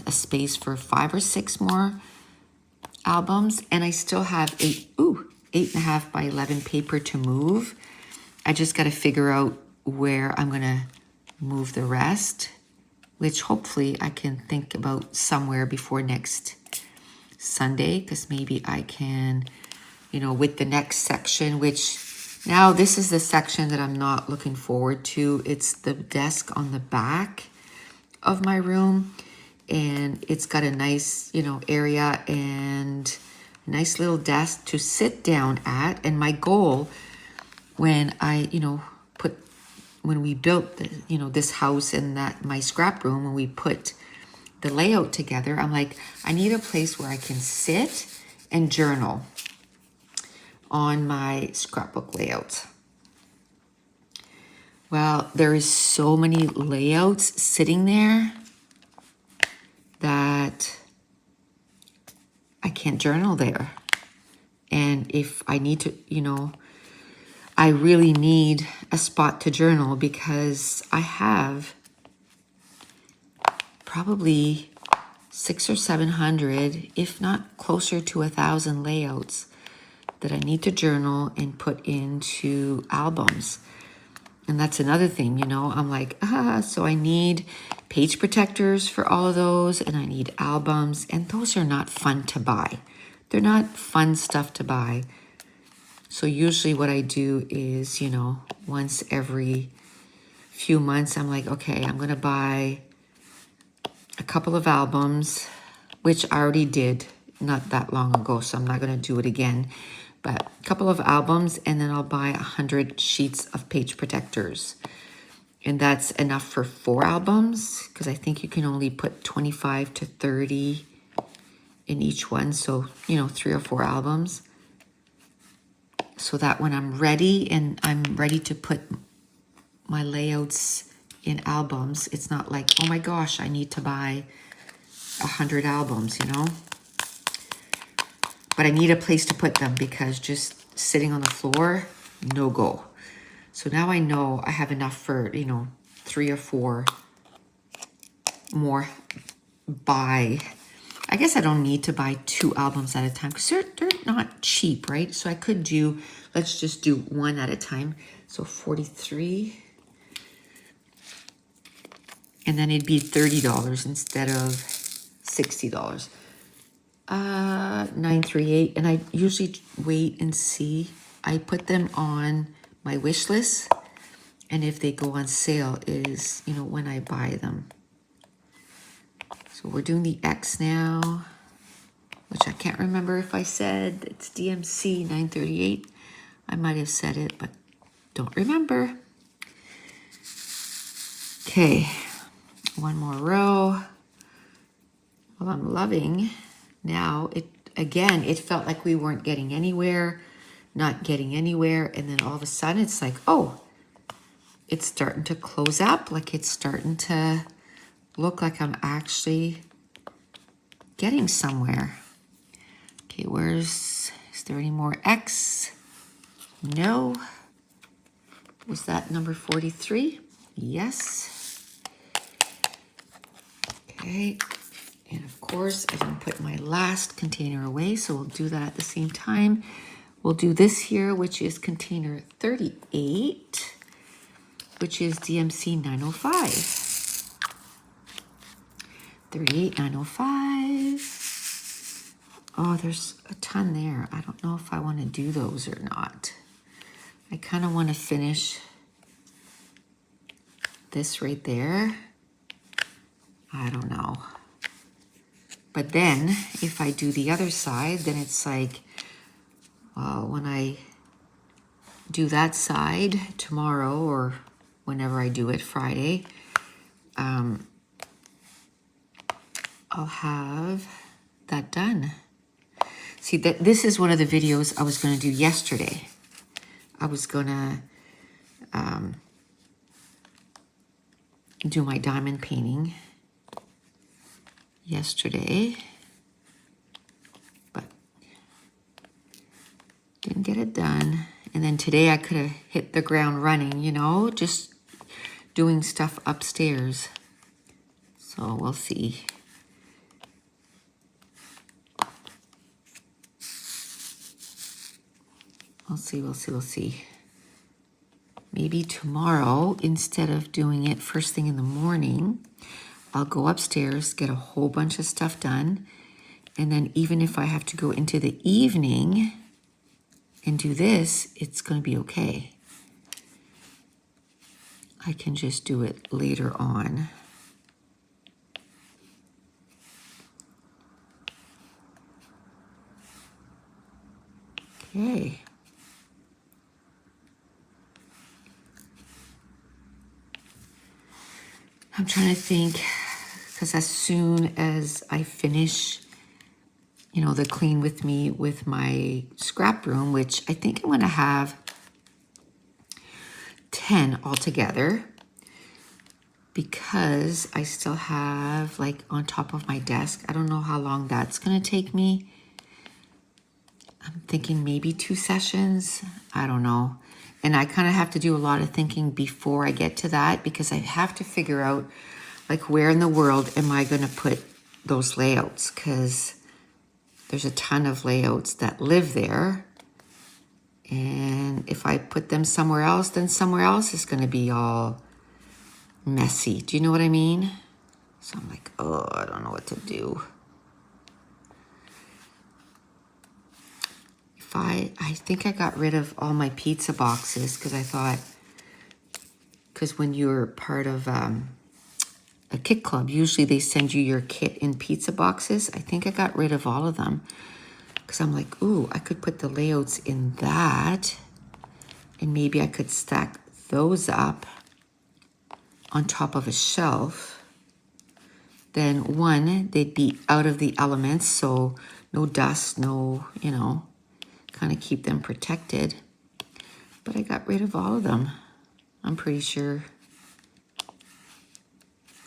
a space for 5 or 6 more albums, and I still have 8.5 by 11 paper to move. I just got to figure out where I'm going to move the rest, which hopefully I can think about somewhere before next Sunday, because maybe I can, you know, with the next section, which now this is the section that I'm not looking forward to. It's the desk on the back of my room, and it's got a nice, you know, area and a nice little desk to sit down at. And my goal when I, you know, when we built the, you know, this house and that my scrap room, when we put the layout together, I'm like, I need a place where I can sit and journal on my scrapbook layout. Well, there is so many layouts sitting there that I can't journal there. And if I need to, you know, I really need a spot to journal, because I have probably 600 or 700, if not closer to 1,000 layouts that I need to journal and put into albums. And that's another thing, you know, I'm like, so I need page protectors for all of those, and I need albums, and those are not fun to buy. They're not fun stuff to buy. So usually what I do is, you know, once every few months, I'm like, okay, I'm going to buy a couple of albums, which I already did not that long ago, so I'm not going to do it again. But a couple of albums, and then I'll buy 100 sheets of page protectors. And that's enough for 4 albums, because I think you can only put 25 to 30 in each one. So, you know, 3 or 4 albums. so that when I'm ready and I'm ready to put my layouts in albums, it's not like, oh my gosh, I need to buy 100 albums, you know? But I need a place to put them because just sitting on the floor, no go. So now I know I have enough for, you know, 3 or 4 more buy. I guess I don't need to buy 2 albums at a time because they're not cheap, right? So I could do, let's just do 1 at a time. So 43. And then it'd be $30 instead of $60. 938. And I usually wait and see. I put them on my wish list. And if they go on sale is, you know, when I buy them. So we're doing the X now, which I can't remember if I said it's DMC 938. I might have said it, but don't remember. Okay, 1 more row. Well, I'm loving now. It felt like we weren't getting anywhere, not getting anywhere. And then all of a sudden it's like, oh, it's starting to close up. Like it's starting to look like I'm actually getting somewhere. Okay, is there any more X? No. Was that number 43? Yes. Okay, and of course I didn't put my last container away, so we'll do that at the same time. We'll do this here, which is container 38, which is DMC 905. 38905. Oh, there's a ton there. I don't know if I want to do those or not. I kind of want to finish this right there. I don't know. But then if I do the other side, then it's like, well, when I do that side tomorrow or whenever I do it, Friday, I'll have that done. See, this is one of the videos I was going to do yesterday. I was going to do my diamond painting yesterday, but didn't get it done. And then today I could have hit the ground running, you know, just doing stuff upstairs. So we'll see. We'll see. Maybe tomorrow, instead of doing it first thing in the morning, I'll go upstairs, get a whole bunch of stuff done. And then even if I have to go into the evening and do this, it's going to be okay. I can just do it later on. Okay. I'm trying to think, because as soon as I finish, you know, the clean with me with my scrap room, which I think I'm going to have 10 altogether, because I still have like on top of my desk, I don't know how long that's going to take me. I'm thinking maybe 2 sessions. I don't know. And I kind of have to do a lot of thinking before I get to that, because I have to figure out like where in the world am I going to put those layouts, because there's a ton of layouts that live there. And if I put them somewhere else, then somewhere else is going to be all messy. Do you know what I mean? So I'm like, oh, I don't know what to do. I think I got rid of all my pizza boxes because I thought, because when you're part of a kit club, usually they send you your kit in pizza boxes. I think I got rid of all of them because I'm like, ooh, I could put the layouts in that, and maybe I could stack those up on top of a shelf. Then one, they'd be out of the elements, so no dust, no, you know, kind of keep them protected. but I got rid of all of them. I'm pretty sure.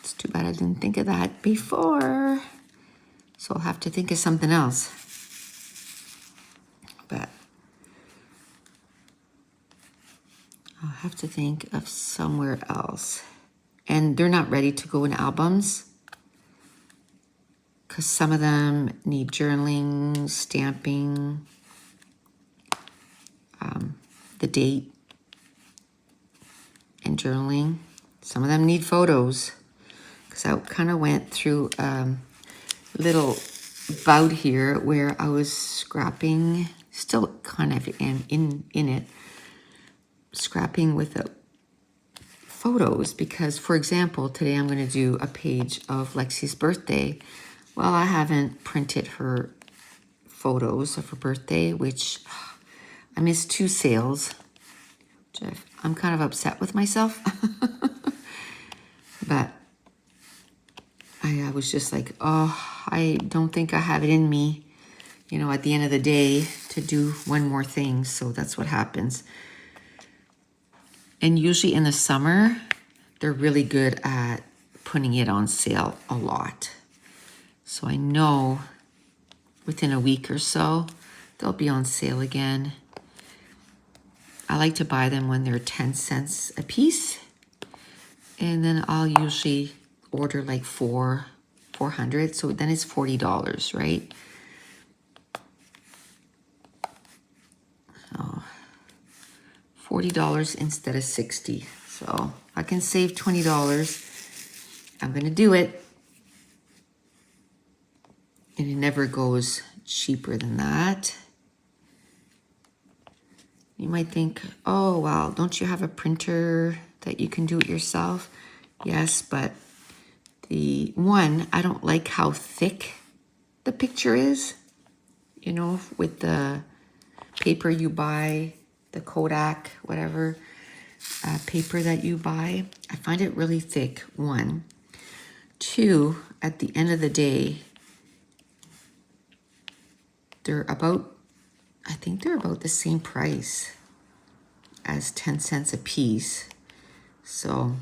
It's too bad I didn't think of that before. So I'll have to think of something else. But I'll have to think of somewhere else. And they're not ready to go in albums, because some of them need journaling, stamping, the date, and journaling. Some of them need photos, because I kind of went through a little bout here where I was scrapping, still kind of am in it, scrapping with photos, because, for example, today I'm going to do a page of Lexi's birthday. Well, I haven't printed her photos of her birthday, which I missed 2 sales. I'm kind of upset with myself. But I was just like, oh, I don't think I have it in me, you know, at the end of the day to do one more thing. So that's what happens. And usually in the summer, they're really good at putting it on sale a lot. So I know within a week or so, they'll be on sale again. I like to buy them when they're 10 cents a piece. And then I'll usually order like 400. So then it's $40, right? So $40 instead of $60. So I can save $20. I'm going to do it. And it never goes cheaper than that. You might think, oh, well, don't you have a printer that you can do it yourself? Yes, but I don't like how thick the picture is, you know, with the paper you buy, the Kodak, whatever paper that you buy. I find it really thick, 1. 2, at the end of the day, I think they're about the same price as 10 cents a piece. So,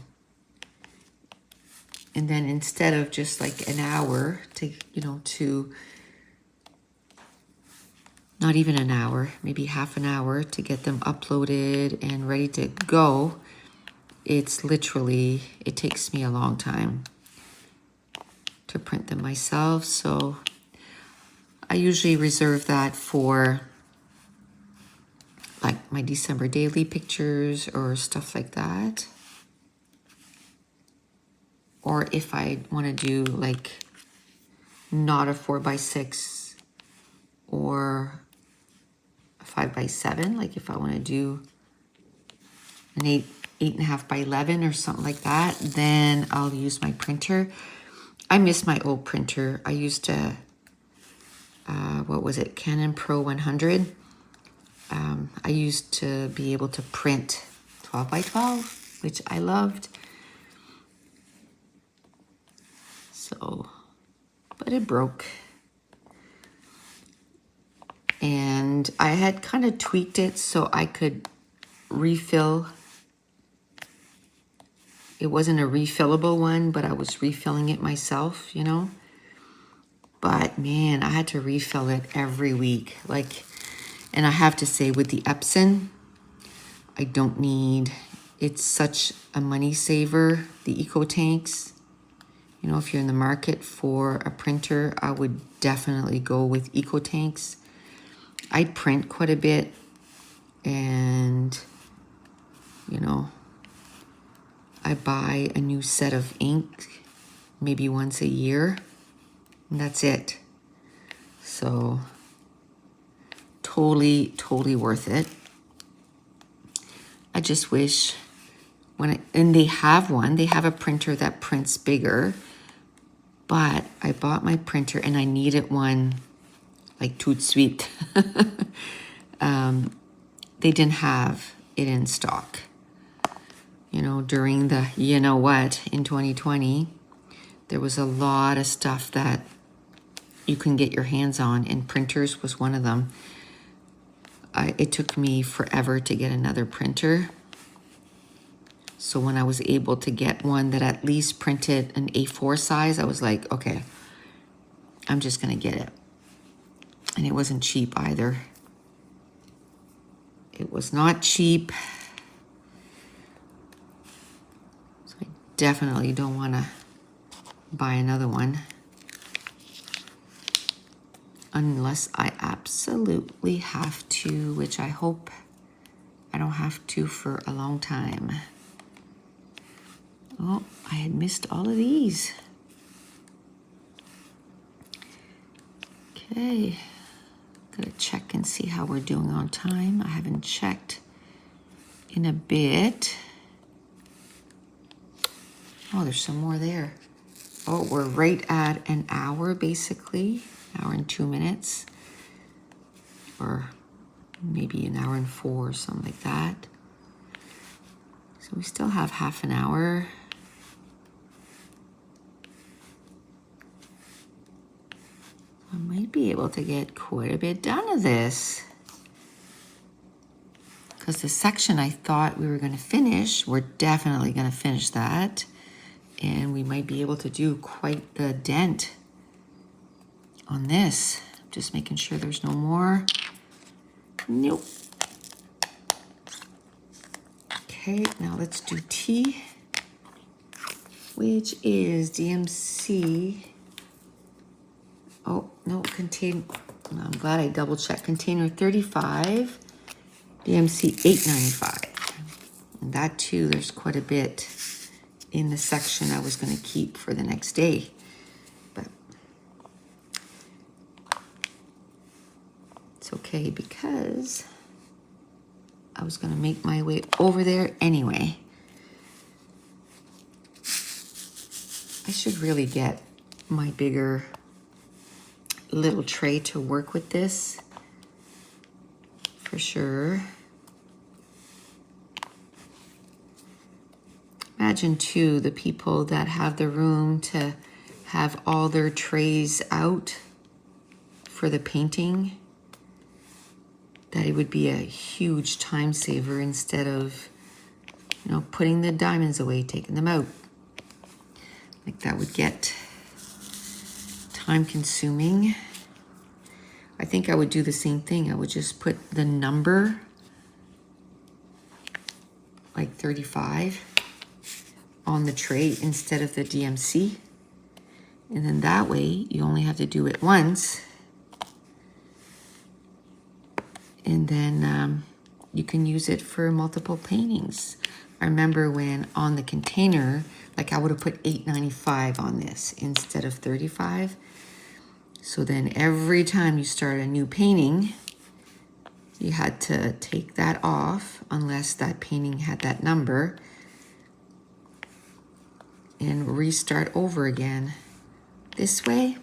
and then instead of just like an hour to not even an hour, maybe half an hour to get them uploaded and ready to go, it takes me a long time to print them myself. So I usually reserve that for like my December daily pictures or stuff like that. Or if I want to do like not a 4x6 or a 5x7, like if I want to do an 8.5 by 11 or something like that, then I'll use my printer. I miss my old printer. I used to, what was it? Canon Pro 100. I used to be able to print 12 by 12, which I loved. So, but it broke. And I had kind of tweaked it so I could refill. It wasn't a refillable one, but I was refilling it myself, you know. But man, I had to refill it every week. And I have to say with the Epson, it's such a money saver, the Eco Tanks. You know, if you're in the market for a printer, I would definitely go with Eco Tanks. I print quite a bit, and, you know, I buy a new set of ink maybe once a year, and that's it. So totally worth it. I just wish and they have a printer that prints bigger, but I bought my printer and I needed one like tout suite. They didn't have it in stock. You know, during the, in 2020, there was a lot of stuff that you can get your hands on, and printers was one of them. it took me forever to get another printer. So when I was able to get one that at least printed an A4 size, I was like, okay, I'm just gonna get it. And it wasn't cheap either. It was not cheap. So I definitely don't wanna buy another one unless I absolutely have to, which I hope I don't have to for a long time. Oh, I had missed all of these. Okay, gotta check and see how we're doing on time. I haven't checked in a bit. Oh, there's some more there. Oh, we're right at an hour, basically. An hour and 2 minutes. Or maybe an hour and 4 or something like that. So we still have half an hour. I might be able to get quite a bit done of this. Because the section I thought we were going to finish, we're definitely going to finish that. And we might be able to do quite the dent on this. Just making sure there's no more. Nope. Okay, now let's do T, which is DMC. Oh, no, I'm glad I double checked. Container 35, DMC 895. And that too, there's quite a bit in the section I was going to keep for the next day. But it's okay because I was going to make my way over there anyway. I should really get my bigger little tray to work with this for sure. Imagine too the people that have the room to have all their trays out for the painting, that it would be a huge time saver instead of, you know, putting the diamonds away, taking them out. Like that would get time consuming. I think I would do the same thing. I would just put the number, like 35, on the tray instead of the DMC. And then that way you only have to do it once. And then you can use it for multiple paintings. I remember when on the container, like I would have put $8.95 on this instead of 35. So then every time you start a new painting, you had to take that off unless that painting had that number and restart over again. This way,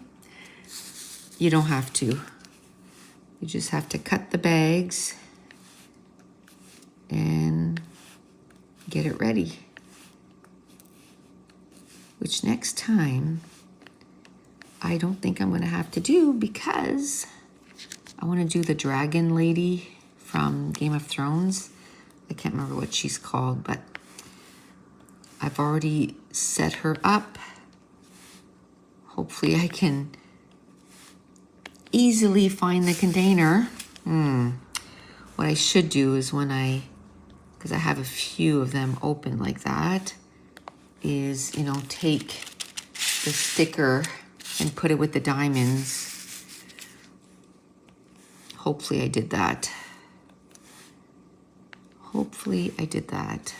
you don't have to. You just have to cut the bags and get it ready. Which next time, I don't think I'm gonna have to do because I wanna do the dragon lady from Game of Thrones. I can't remember what she's called, but I've already set her up. Hopefully I can easily find the container. What I should do is because I have a few of them open like that, is, you know, take the sticker and put it with the diamonds. Hopefully I did that. Hopefully I did that.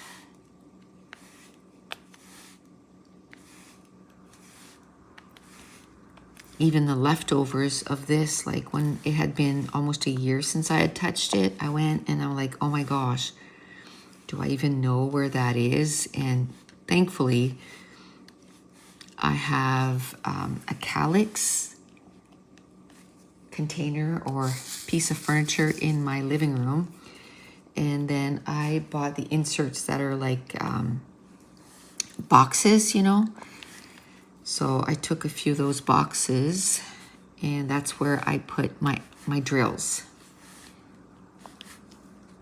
Even the leftovers of this, like when it had been almost a year since I had touched it, I went and I'm like, oh my gosh, do I even know where that is? And thankfully, I have a calyx container or piece of furniture in my living room. And then I bought the inserts that are like boxes, you know. So I took a few of those boxes and that's where I put my drills.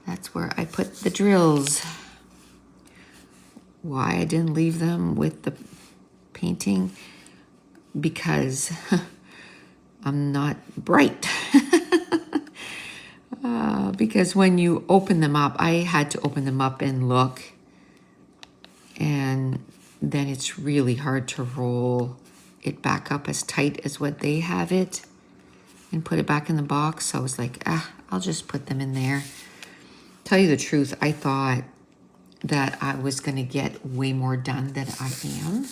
That's where I put the drills. Why I didn't leave them with the painting? Because I'm not bright. Because when you open them up, I had to open them up and look, and then it's really hard to roll it back up as tight as what they have it and put it back in the box. So I was like, I'll just put them in there. Tell you the truth, I thought that I was going to get way more done than I am,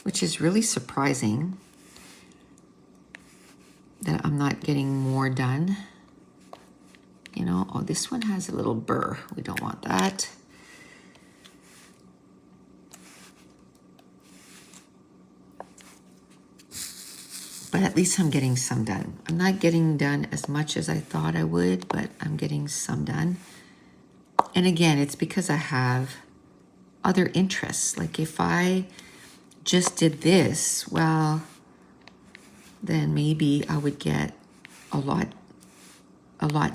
which is really surprising that I'm not getting more done. You know, oh, this one has a little burr. We don't want that. But at least I'm getting some done. I'm not getting done as much as I thought I would, but I'm getting some done. And again, it's because I have other interests. Like if I just did this, well, then maybe I would get a lot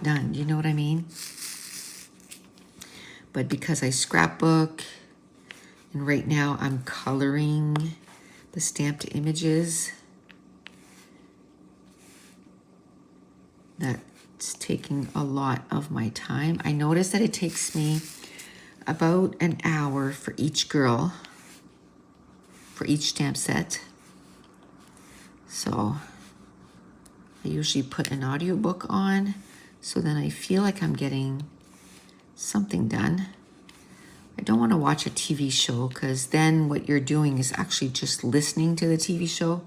done. You know what I mean? But because I scrapbook, and right now I'm coloring the stamped images, that's taking a lot of my time. I noticed that it takes me about an hour for each girl, for each stamp set. So I usually put an audiobook on, so then I feel like I'm getting something done. I don't want to watch a TV show, because then what you're doing is actually just listening to the TV show.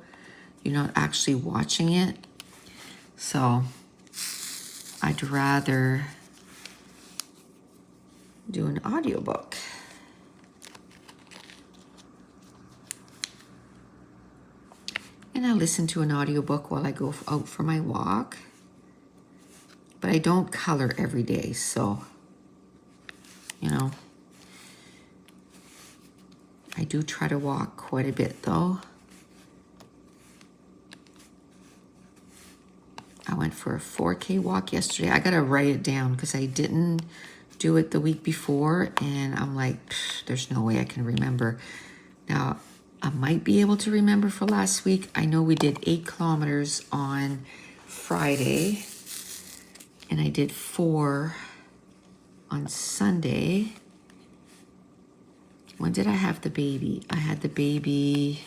You're not actually watching it. So I'd rather do an audiobook. And I listen to an audiobook while I go out for my walk. But I don't color every day, so, you know. I do try to walk quite a bit though. I went for a 4K walk yesterday. I gotta write it down because I didn't do it the week before, and I'm like, there's no way I can remember. Now, I might be able to remember for last week. I know we did 8 kilometers on Friday, and I did 4 on Sunday. When did I have the baby? I had the baby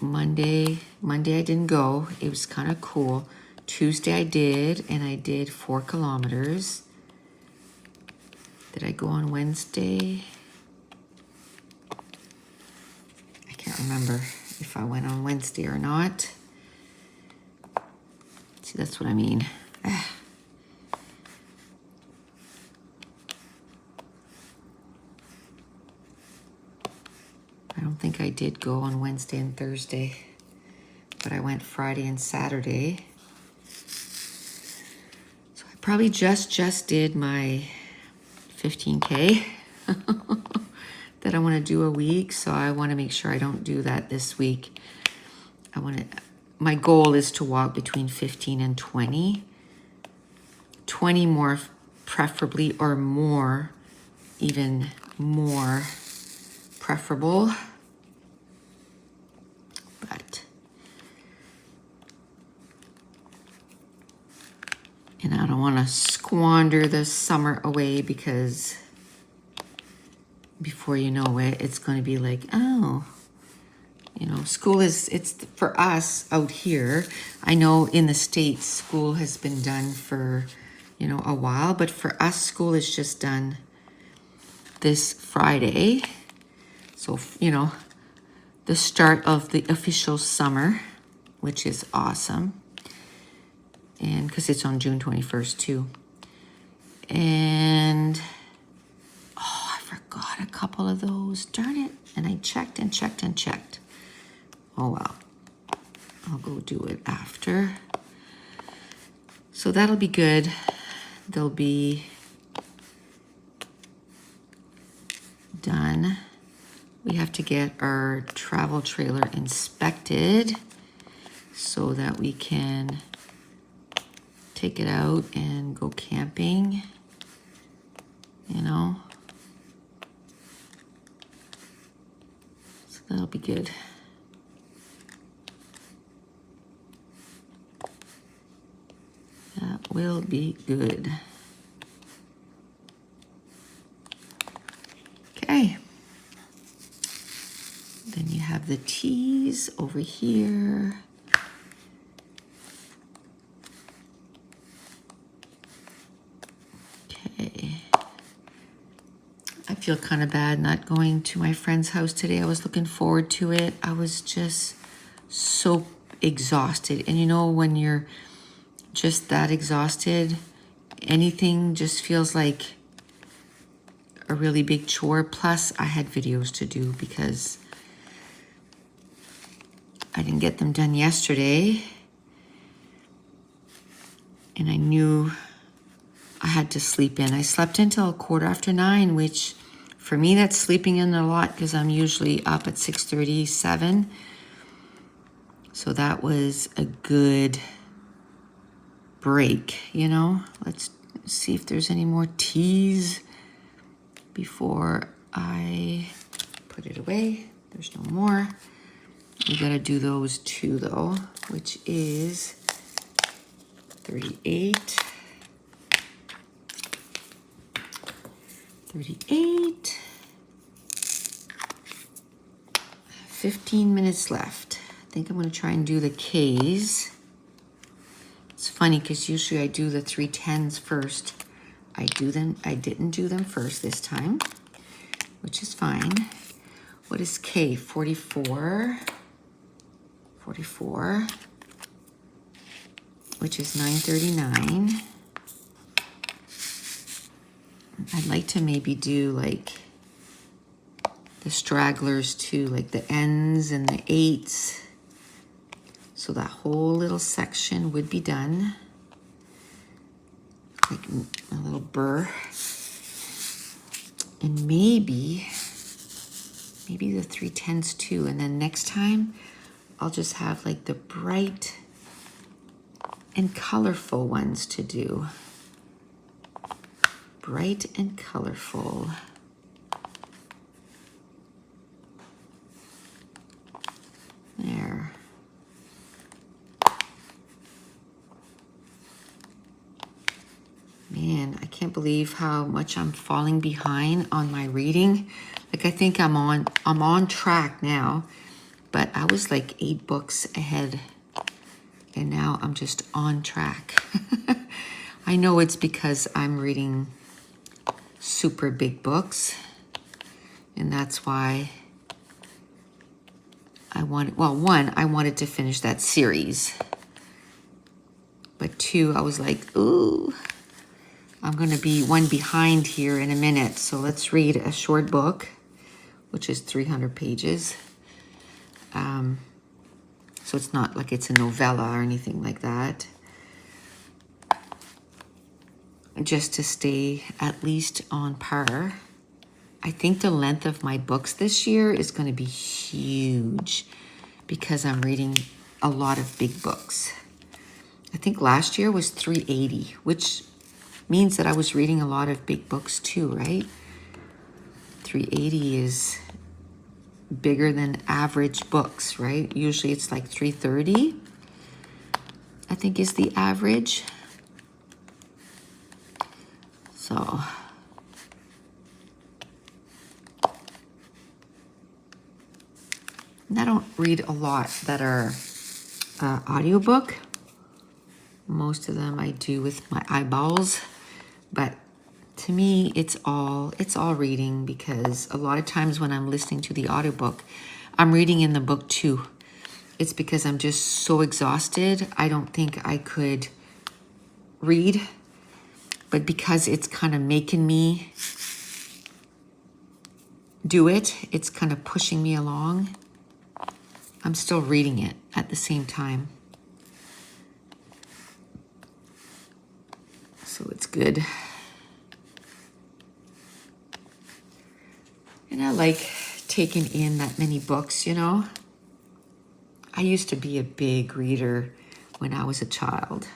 Monday. Monday I didn't go. It was kind of cool. Tuesday I did, and I did 4 kilometers. Did I go on Wednesday? I can't remember if I went on Wednesday or not. See, that's what I mean. I don't think I did go on Wednesday and Thursday, but I went Friday and Saturday. So I probably just did my 15K that I want to do a week. So I want to make sure I don't do that this week. My goal is to walk between 15 and 20. 20 more preferably, or more, even more preferable. But, and I don't want to squander the summer away, because before you know it, it's going to be like, oh, you know, school is, it's for us out here. I know in the States, school has been done for, you know, a while, but for us, school is just done this Friday. So, you know, the start of the official summer, which is awesome. And because it's on June 21st too. And, oh, I forgot a couple of those. Darn it. And I checked and checked and checked. Oh, well. I'll go do it after. So that'll be good. They'll be done. We have to get our travel trailer inspected so that we can take it out and go camping, you know. So that'll be good. That will be good. Okay. Then you have the teas over here. Okay. I feel kind of bad not going to my friend's house today. I was looking forward to it. I was just so exhausted. And you know, when you're just that exhausted, anything just feels like a really big chore. Plus, I had videos to do because I didn't get them done yesterday. And I knew I had to sleep in. I slept until 9:15, which for me, that's sleeping in a lot because I'm usually up at 6:37. So that was a good break, you know. Let's see if there's any more teas before I put it away. There's no more. We gotta do those two though, which is 38. 38. 15 minutes left. I think I'm gonna try and do the K's. It's funny because usually I do the 310s first. I didn't do them first this time, which is fine. What is K? 44. 44, which is 9:39. I'd like to maybe do like the stragglers too, like the N's and the 8s. So that whole little section would be done. Like a little burr. And maybe the 310s too. And then next time, I'll just have like the bright and colorful ones to do. Bright and colorful. There. Man, I can't believe how much I'm falling behind on my reading. Like I think I'm on track now, but I was like 8 books ahead and now I'm just on track. I know it's because I'm reading super big books, and that's why I wanted to finish that series, but 2, I was like, ooh, I'm gonna be one behind here in a minute. So let's read a short book, which is 300 pages. So it's not like it's a novella or anything like that. Just to stay at least on par. I think the length of my books this year is going to be huge because I'm reading a lot of big books. I think last year was 380, which means that I was reading a lot of big books too, right? 380 is bigger than average books, right? Usually it's like 330, I think is the average. So and I don't read a lot that are audiobook. Most of them I do with my eyeballs, but to me it's all reading, because a lot of times when I'm listening to the audiobook, I'm reading in the book too. It's because I'm just so exhausted. I don't think I could read, but because it's kind of making me do it, it's kind of pushing me along. I'm still reading it at the same time. So it's good. And I like taking in that many books, you know. I used to be a big reader when I was a child.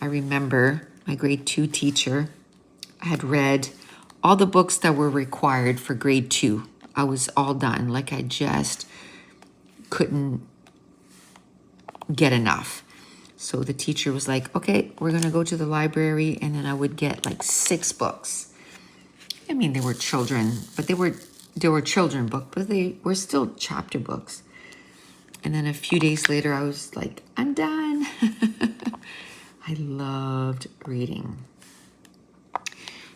I remember my grade 2 teacher had read all the books that were required for grade 2. I was all done. Like I just couldn't get enough. So the teacher was like, okay, we're going to go to the library. And then I would get like 6 books. I mean, they were children, but they were children books, but they were still chapter books. And then a few days later, I was like, I'm done. I loved reading.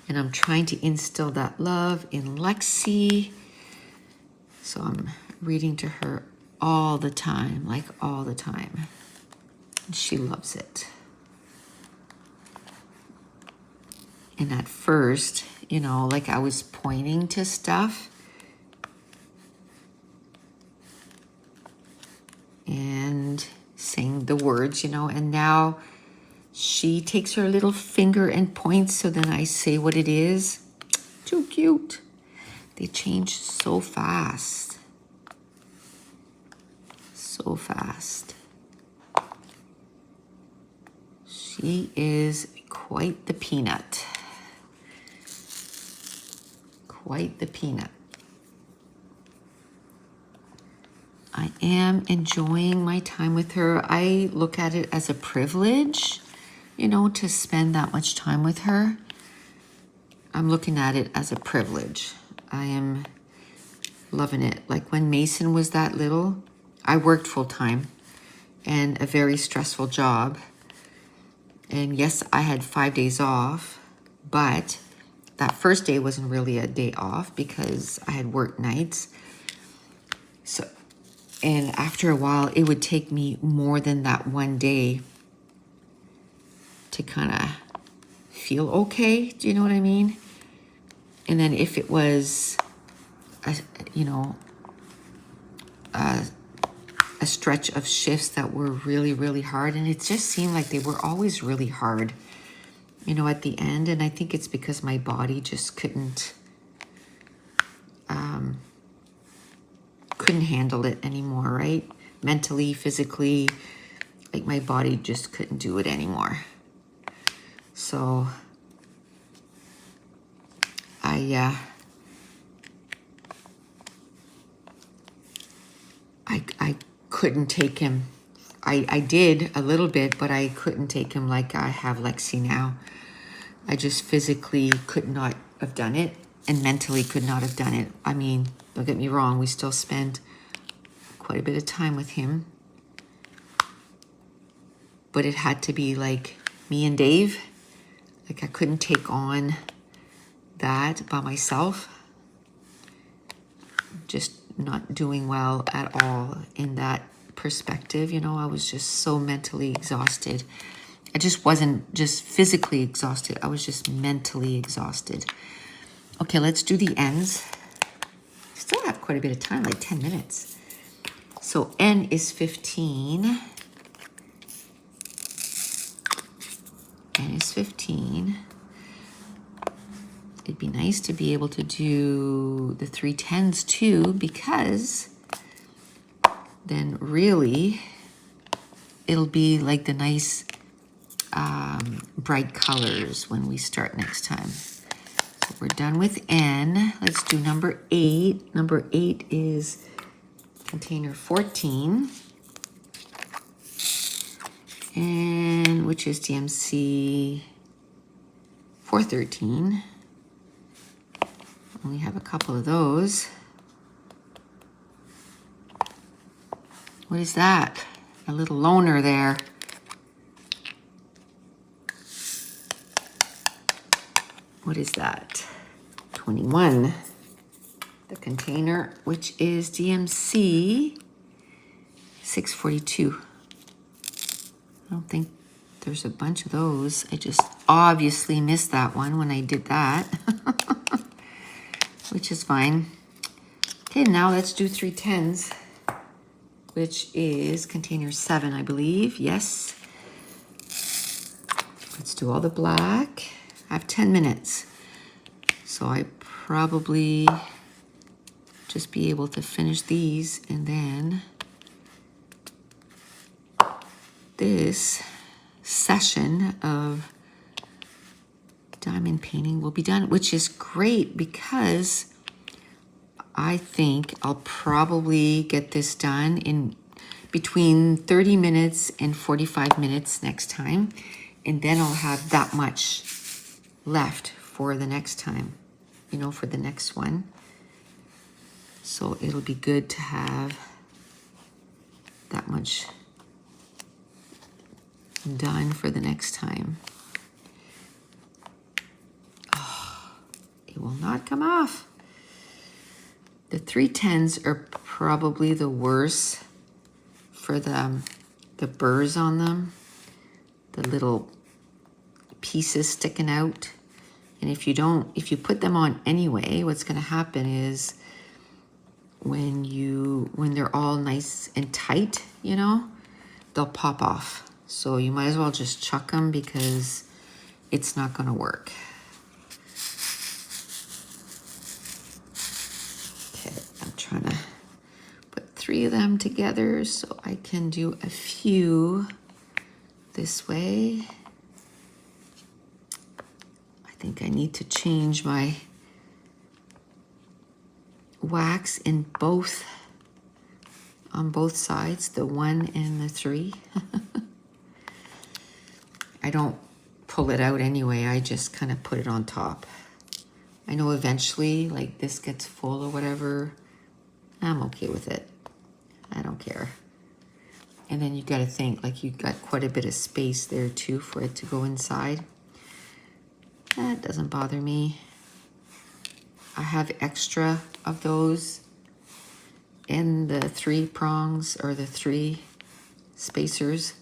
And I'm trying to instill that love in Lexi. So I'm reading to her all the time, like all the time. And she loves it. And at first, you know, like I was pointing to stuff. And saying the words, you know, and now she takes her little finger and points, so then I say what it is. Too cute. They change so fast. So fast. She is quite the peanut. Quite the peanut. I am enjoying my time with her. I look at it as a privilege, you know, to spend that much time with her. I'm looking at it as a privilege. I am loving it. Like when Mason was that little, I worked full time and a very stressful job. And yes, I had 5 days off, but that first day wasn't really a day off because I had worked nights. And after a while, it would take me more than that one day to kind of feel okay. Do you know what I mean? And then if it was, a stretch of shifts that were really, really hard, and it just seemed like they were always really hard, you know, at the end. And I think it's because my body just couldn't handle it anymore, right? Mentally, physically, like my body just couldn't do it anymore. So I couldn't take him. I did a little bit, but I couldn't take him like I have Lexi now. I just physically could not have done it and mentally could not have done it. I mean, don't get me wrong, we still spent quite a bit of time with him. But it had to be like me and Dave. Like I couldn't take on that by myself. Just not doing well at all in that perspective. You know, I was just so mentally exhausted. I just wasn't just physically exhausted. I was just mentally exhausted. Okay, let's do the ends. Still have quite a bit of time, like 10 minutes. So N is 15. N is 15. It'd be nice to be able to do the 3 10s too, because then really it'll be like the nice bright colors when we start next time. So we're done with N. Let's do number 8. Number 8 is container 14, and which is DMC 413. Only have a couple of those. What is that? A little loner there. What is that? 21. The container, which is DMC 642. I don't think there's a bunch of those. I just obviously missed that one when I did that. Which is fine. Okay, now let's do 3 10s, which is container 7, I believe. Yes. Let's do all the black. I have 10 minutes. So I probably just be able to finish these, and then this session of diamond painting will be done, which is great because I think I'll probably get this done in between 30 minutes and 45 minutes next time. And then I'll have that much left for the next time, you know, for the next one. So it'll be good to have that much done for the next time. Oh, it will not come off. The 310s are probably the worst for the burrs on them, the little pieces sticking out. And if you put them on anyway, what's going to happen is when they're all nice and tight, you know, they'll pop off. So you might as well just chuck them because it's not going to work. Okay, I'm trying to put 3 of them together so I can do a few this way. I think I need to change my wax in on both sides, the 1 and the 3. I don't pull it out anyway, I just kind of put it on top. I know eventually, like this gets full or whatever, I'm okay with it. I don't care. And then you got to think, like you got quite a bit of space there too for it to go inside. That doesn't bother me. I have extra of those in the 3 prongs or the 3 spacers,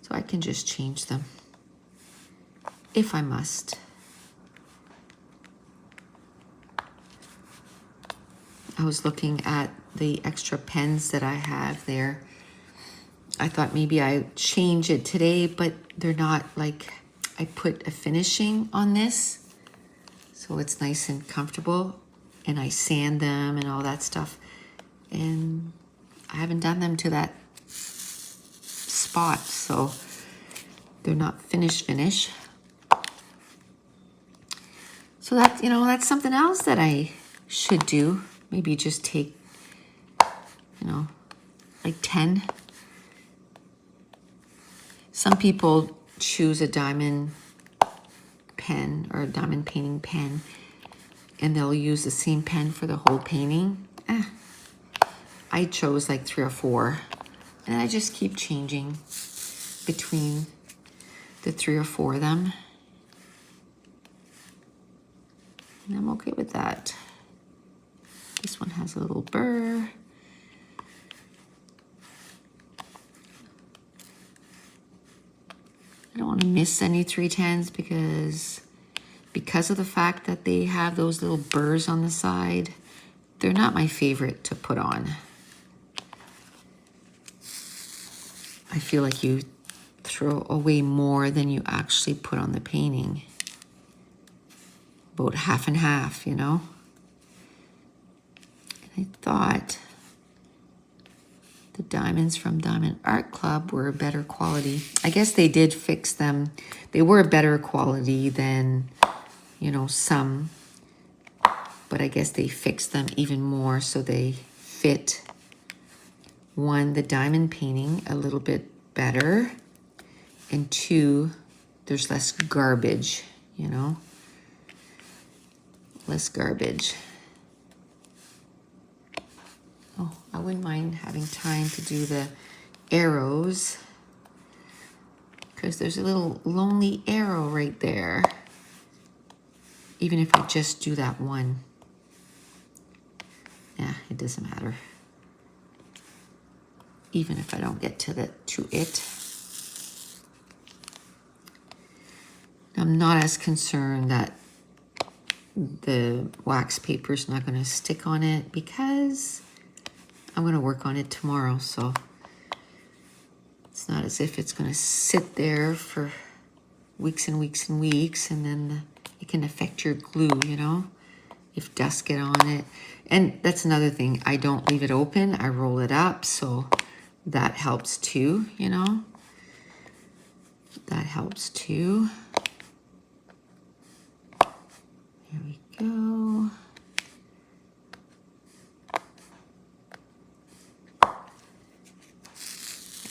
so I can just change them if I must. I was looking at the extra pens that I have there. I thought maybe I'd change it today, but they're not, like, I put a finishing on this so it's nice and comfortable, and I sand them and all that stuff, and I haven't done them to that spot, so they're not finish. So that, you know, that's something else that I should do. Maybe just take, you know, like 10. Some people choose a diamond pen or a diamond painting pen, and they'll use the same pen for the whole painting. I chose like 3 or 4, and I just keep changing between the 3 or 4 of them, and I'm okay with that. This one has a little burr. I don't want to miss any 310s because of the fact that they have those little burrs on the side. They're not my favorite to put on. I feel like you throw away more than you actually put on the painting. About half and half, you know? And I thought the diamonds from Diamond Art Club were a better quality. I guess they did fix them. They were a better quality than, you know, some, but I guess they fixed them even more so they fit, 1, the diamond painting a little bit better, and 2, there's less garbage, you know, less garbage. Oh, I wouldn't mind having time to do the arrows, because there's a little lonely arrow right there, even if I just do that one. Yeah, it doesn't matter. Even if I don't get to it. I'm not as concerned that the wax paper is not going to stick on it because I'm going to work on it tomorrow. So it's not as if it's going to sit there for weeks and weeks and weeks, and then it can affect your glue, you know, if dust get on it. And that's another thing. I don't leave it open. I roll it up, so that helps too, you know. That helps too. There we go.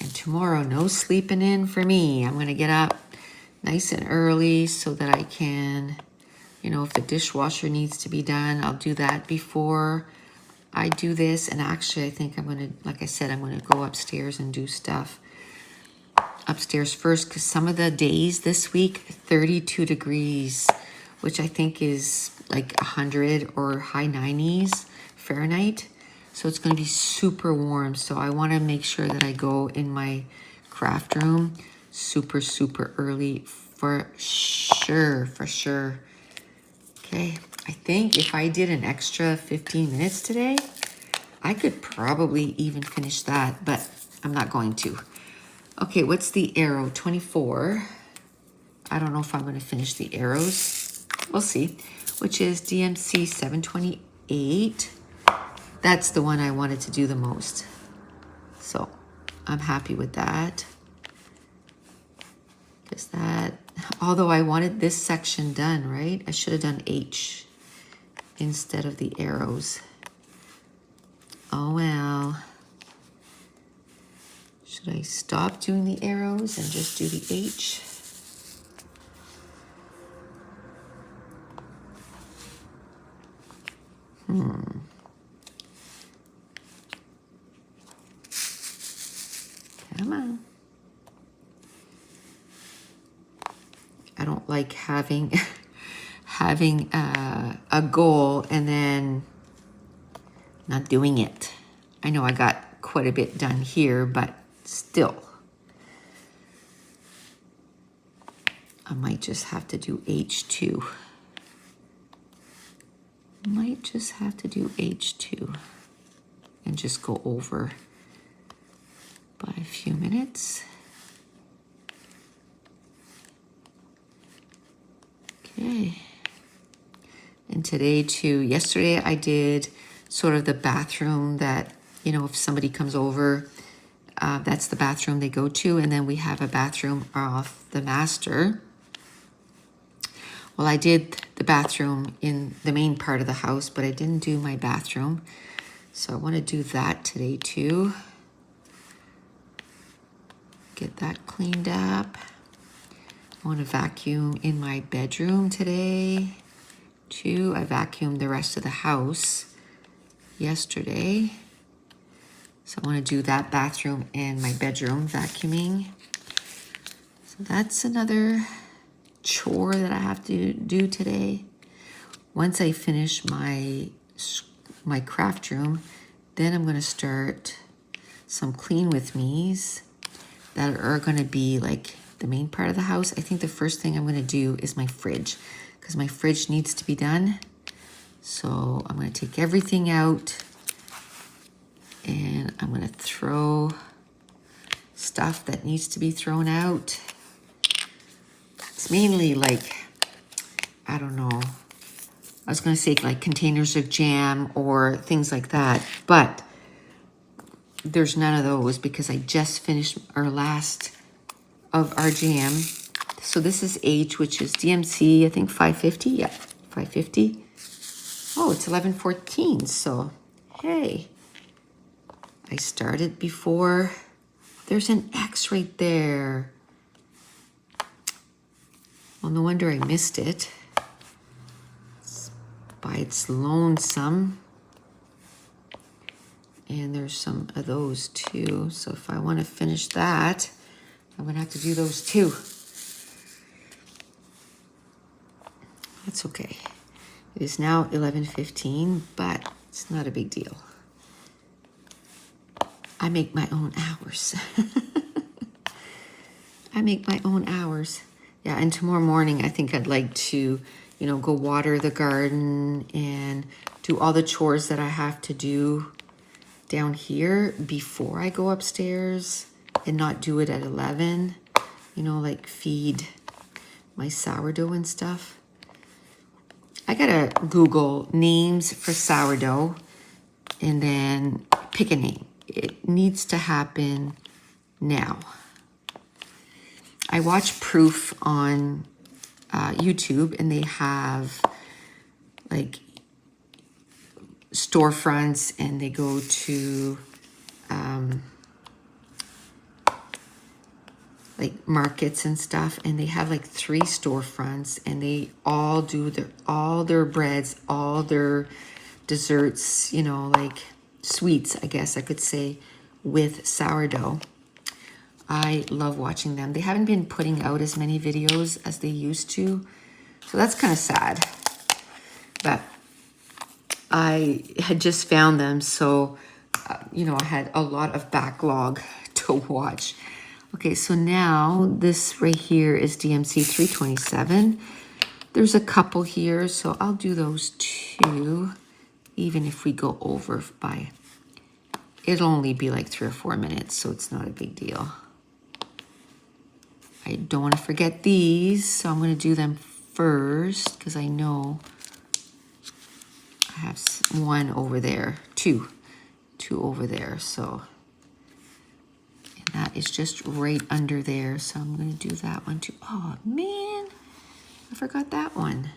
And tomorrow, no sleeping in for me. I'm gonna get up nice and early so that I can, you know, if the dishwasher needs to be done, I'll do that before I do this. And actually, I think I'm gonna, like I said, I'm gonna go upstairs and do stuff upstairs first, because some of the days this week, 32 degrees, which I think is like 100 or high 90s Fahrenheit. So it's going to be super warm. So I want to make sure that I go in my craft room super, super early for sure, for sure. Okay, I think if I did an extra 15 minutes today, I could probably even finish that, but I'm not going to. Okay, what's the arrow? 24. I don't know if I'm going to finish the arrows. We'll see. Which is DMC 728. That's the one I wanted to do the most. So I'm happy with that. Because that, although I wanted this section done, right? I should have done H instead of the arrows. Oh well. Should I stop doing the arrows and just do the H? Come on. I don't like having a goal and then not doing it. I know I got quite a bit done here, but still. I might just have to do H2. Might just have to do H2 and just go over by a few minutes. Okay. And today too, yesterday I did sort of the bathroom that, you know, if somebody comes over, that's the bathroom they go to. And then we have a bathroom off the master. Well, I did the bathroom in the main part of the house, but I didn't do my bathroom. So I want to do that today too. Get that cleaned up. I want to vacuum in my bedroom today too. I vacuumed the rest of the house yesterday. So I want to do that bathroom and my bedroom vacuuming. So that's another chore that I have to do today. Once I finish my craft room, then I'm going to start some clean with me's that are going to be like the main part of the house. I think the first thing I'm going to do is my fridge, because my fridge needs to be done. So I'm going to take everything out and I'm going to throw stuff that needs to be thrown out. It's mainly like, I don't know, I was going to say like containers of jam or things like that, but there's none of those because I just finished our last of our jam. So this is H, which is DMC, I think 550. Yeah, 550. Oh, it's 11:14. So, hey, I started before. There's an X right there. Well, no wonder I missed it. It's by its lonesome. And there's some of those too. So if I want to finish that, I'm going to have to do those too. That's okay. It is now 11:15, but it's not a big deal. I make my own hours. I make my own hours. Yeah, and tomorrow morning, I think I'd like to, you know, go water the garden and do all the chores that I have to do down here before I go upstairs and not do it at 11. You know, like feed my sourdough and stuff. I gotta Google names for sourdough and then pick a name. It needs to happen now. I watch Proof on YouTube, and they have like storefronts, and they go to like markets and stuff, and they have like 3 storefronts, and they all do all their breads, all their desserts, you know, like sweets, I guess I could say, with sourdough. I love watching them. They haven't been putting out as many videos as they used to, so that's kind of sad. But I had just found them, so you know, I had a lot of backlog to watch. Okay, so now this right here is DMC 327. There's a couple here, so I'll do those 2, even if we go over by, it'll only be like 3 or 4 minutes, so it's not a big deal. I don't want to forget these, so I'm going to do them first, because I know I have 1 over there, 2 over there, so, and that is just right under there, so I'm going to do that one too. Oh man, I forgot that one.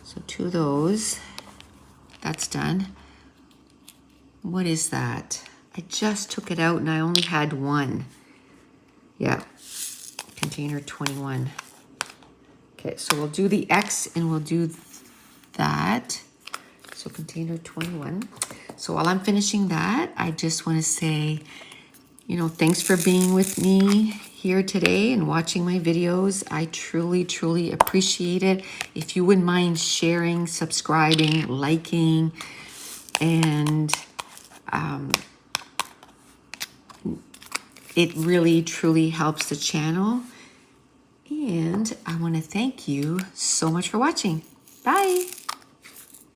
So 2 of those, that's done. What is that? I just took it out and I only had 1. Yeah, container 21. Okay, so we'll do the X and we'll do that. So container 21. So while I'm finishing that, I just want to say, you know, thanks for being with me here today and watching my videos. I truly, truly appreciate it. If you wouldn't mind sharing, subscribing, liking, and it really, truly helps the channel. And I want to thank you so much for watching. Bye.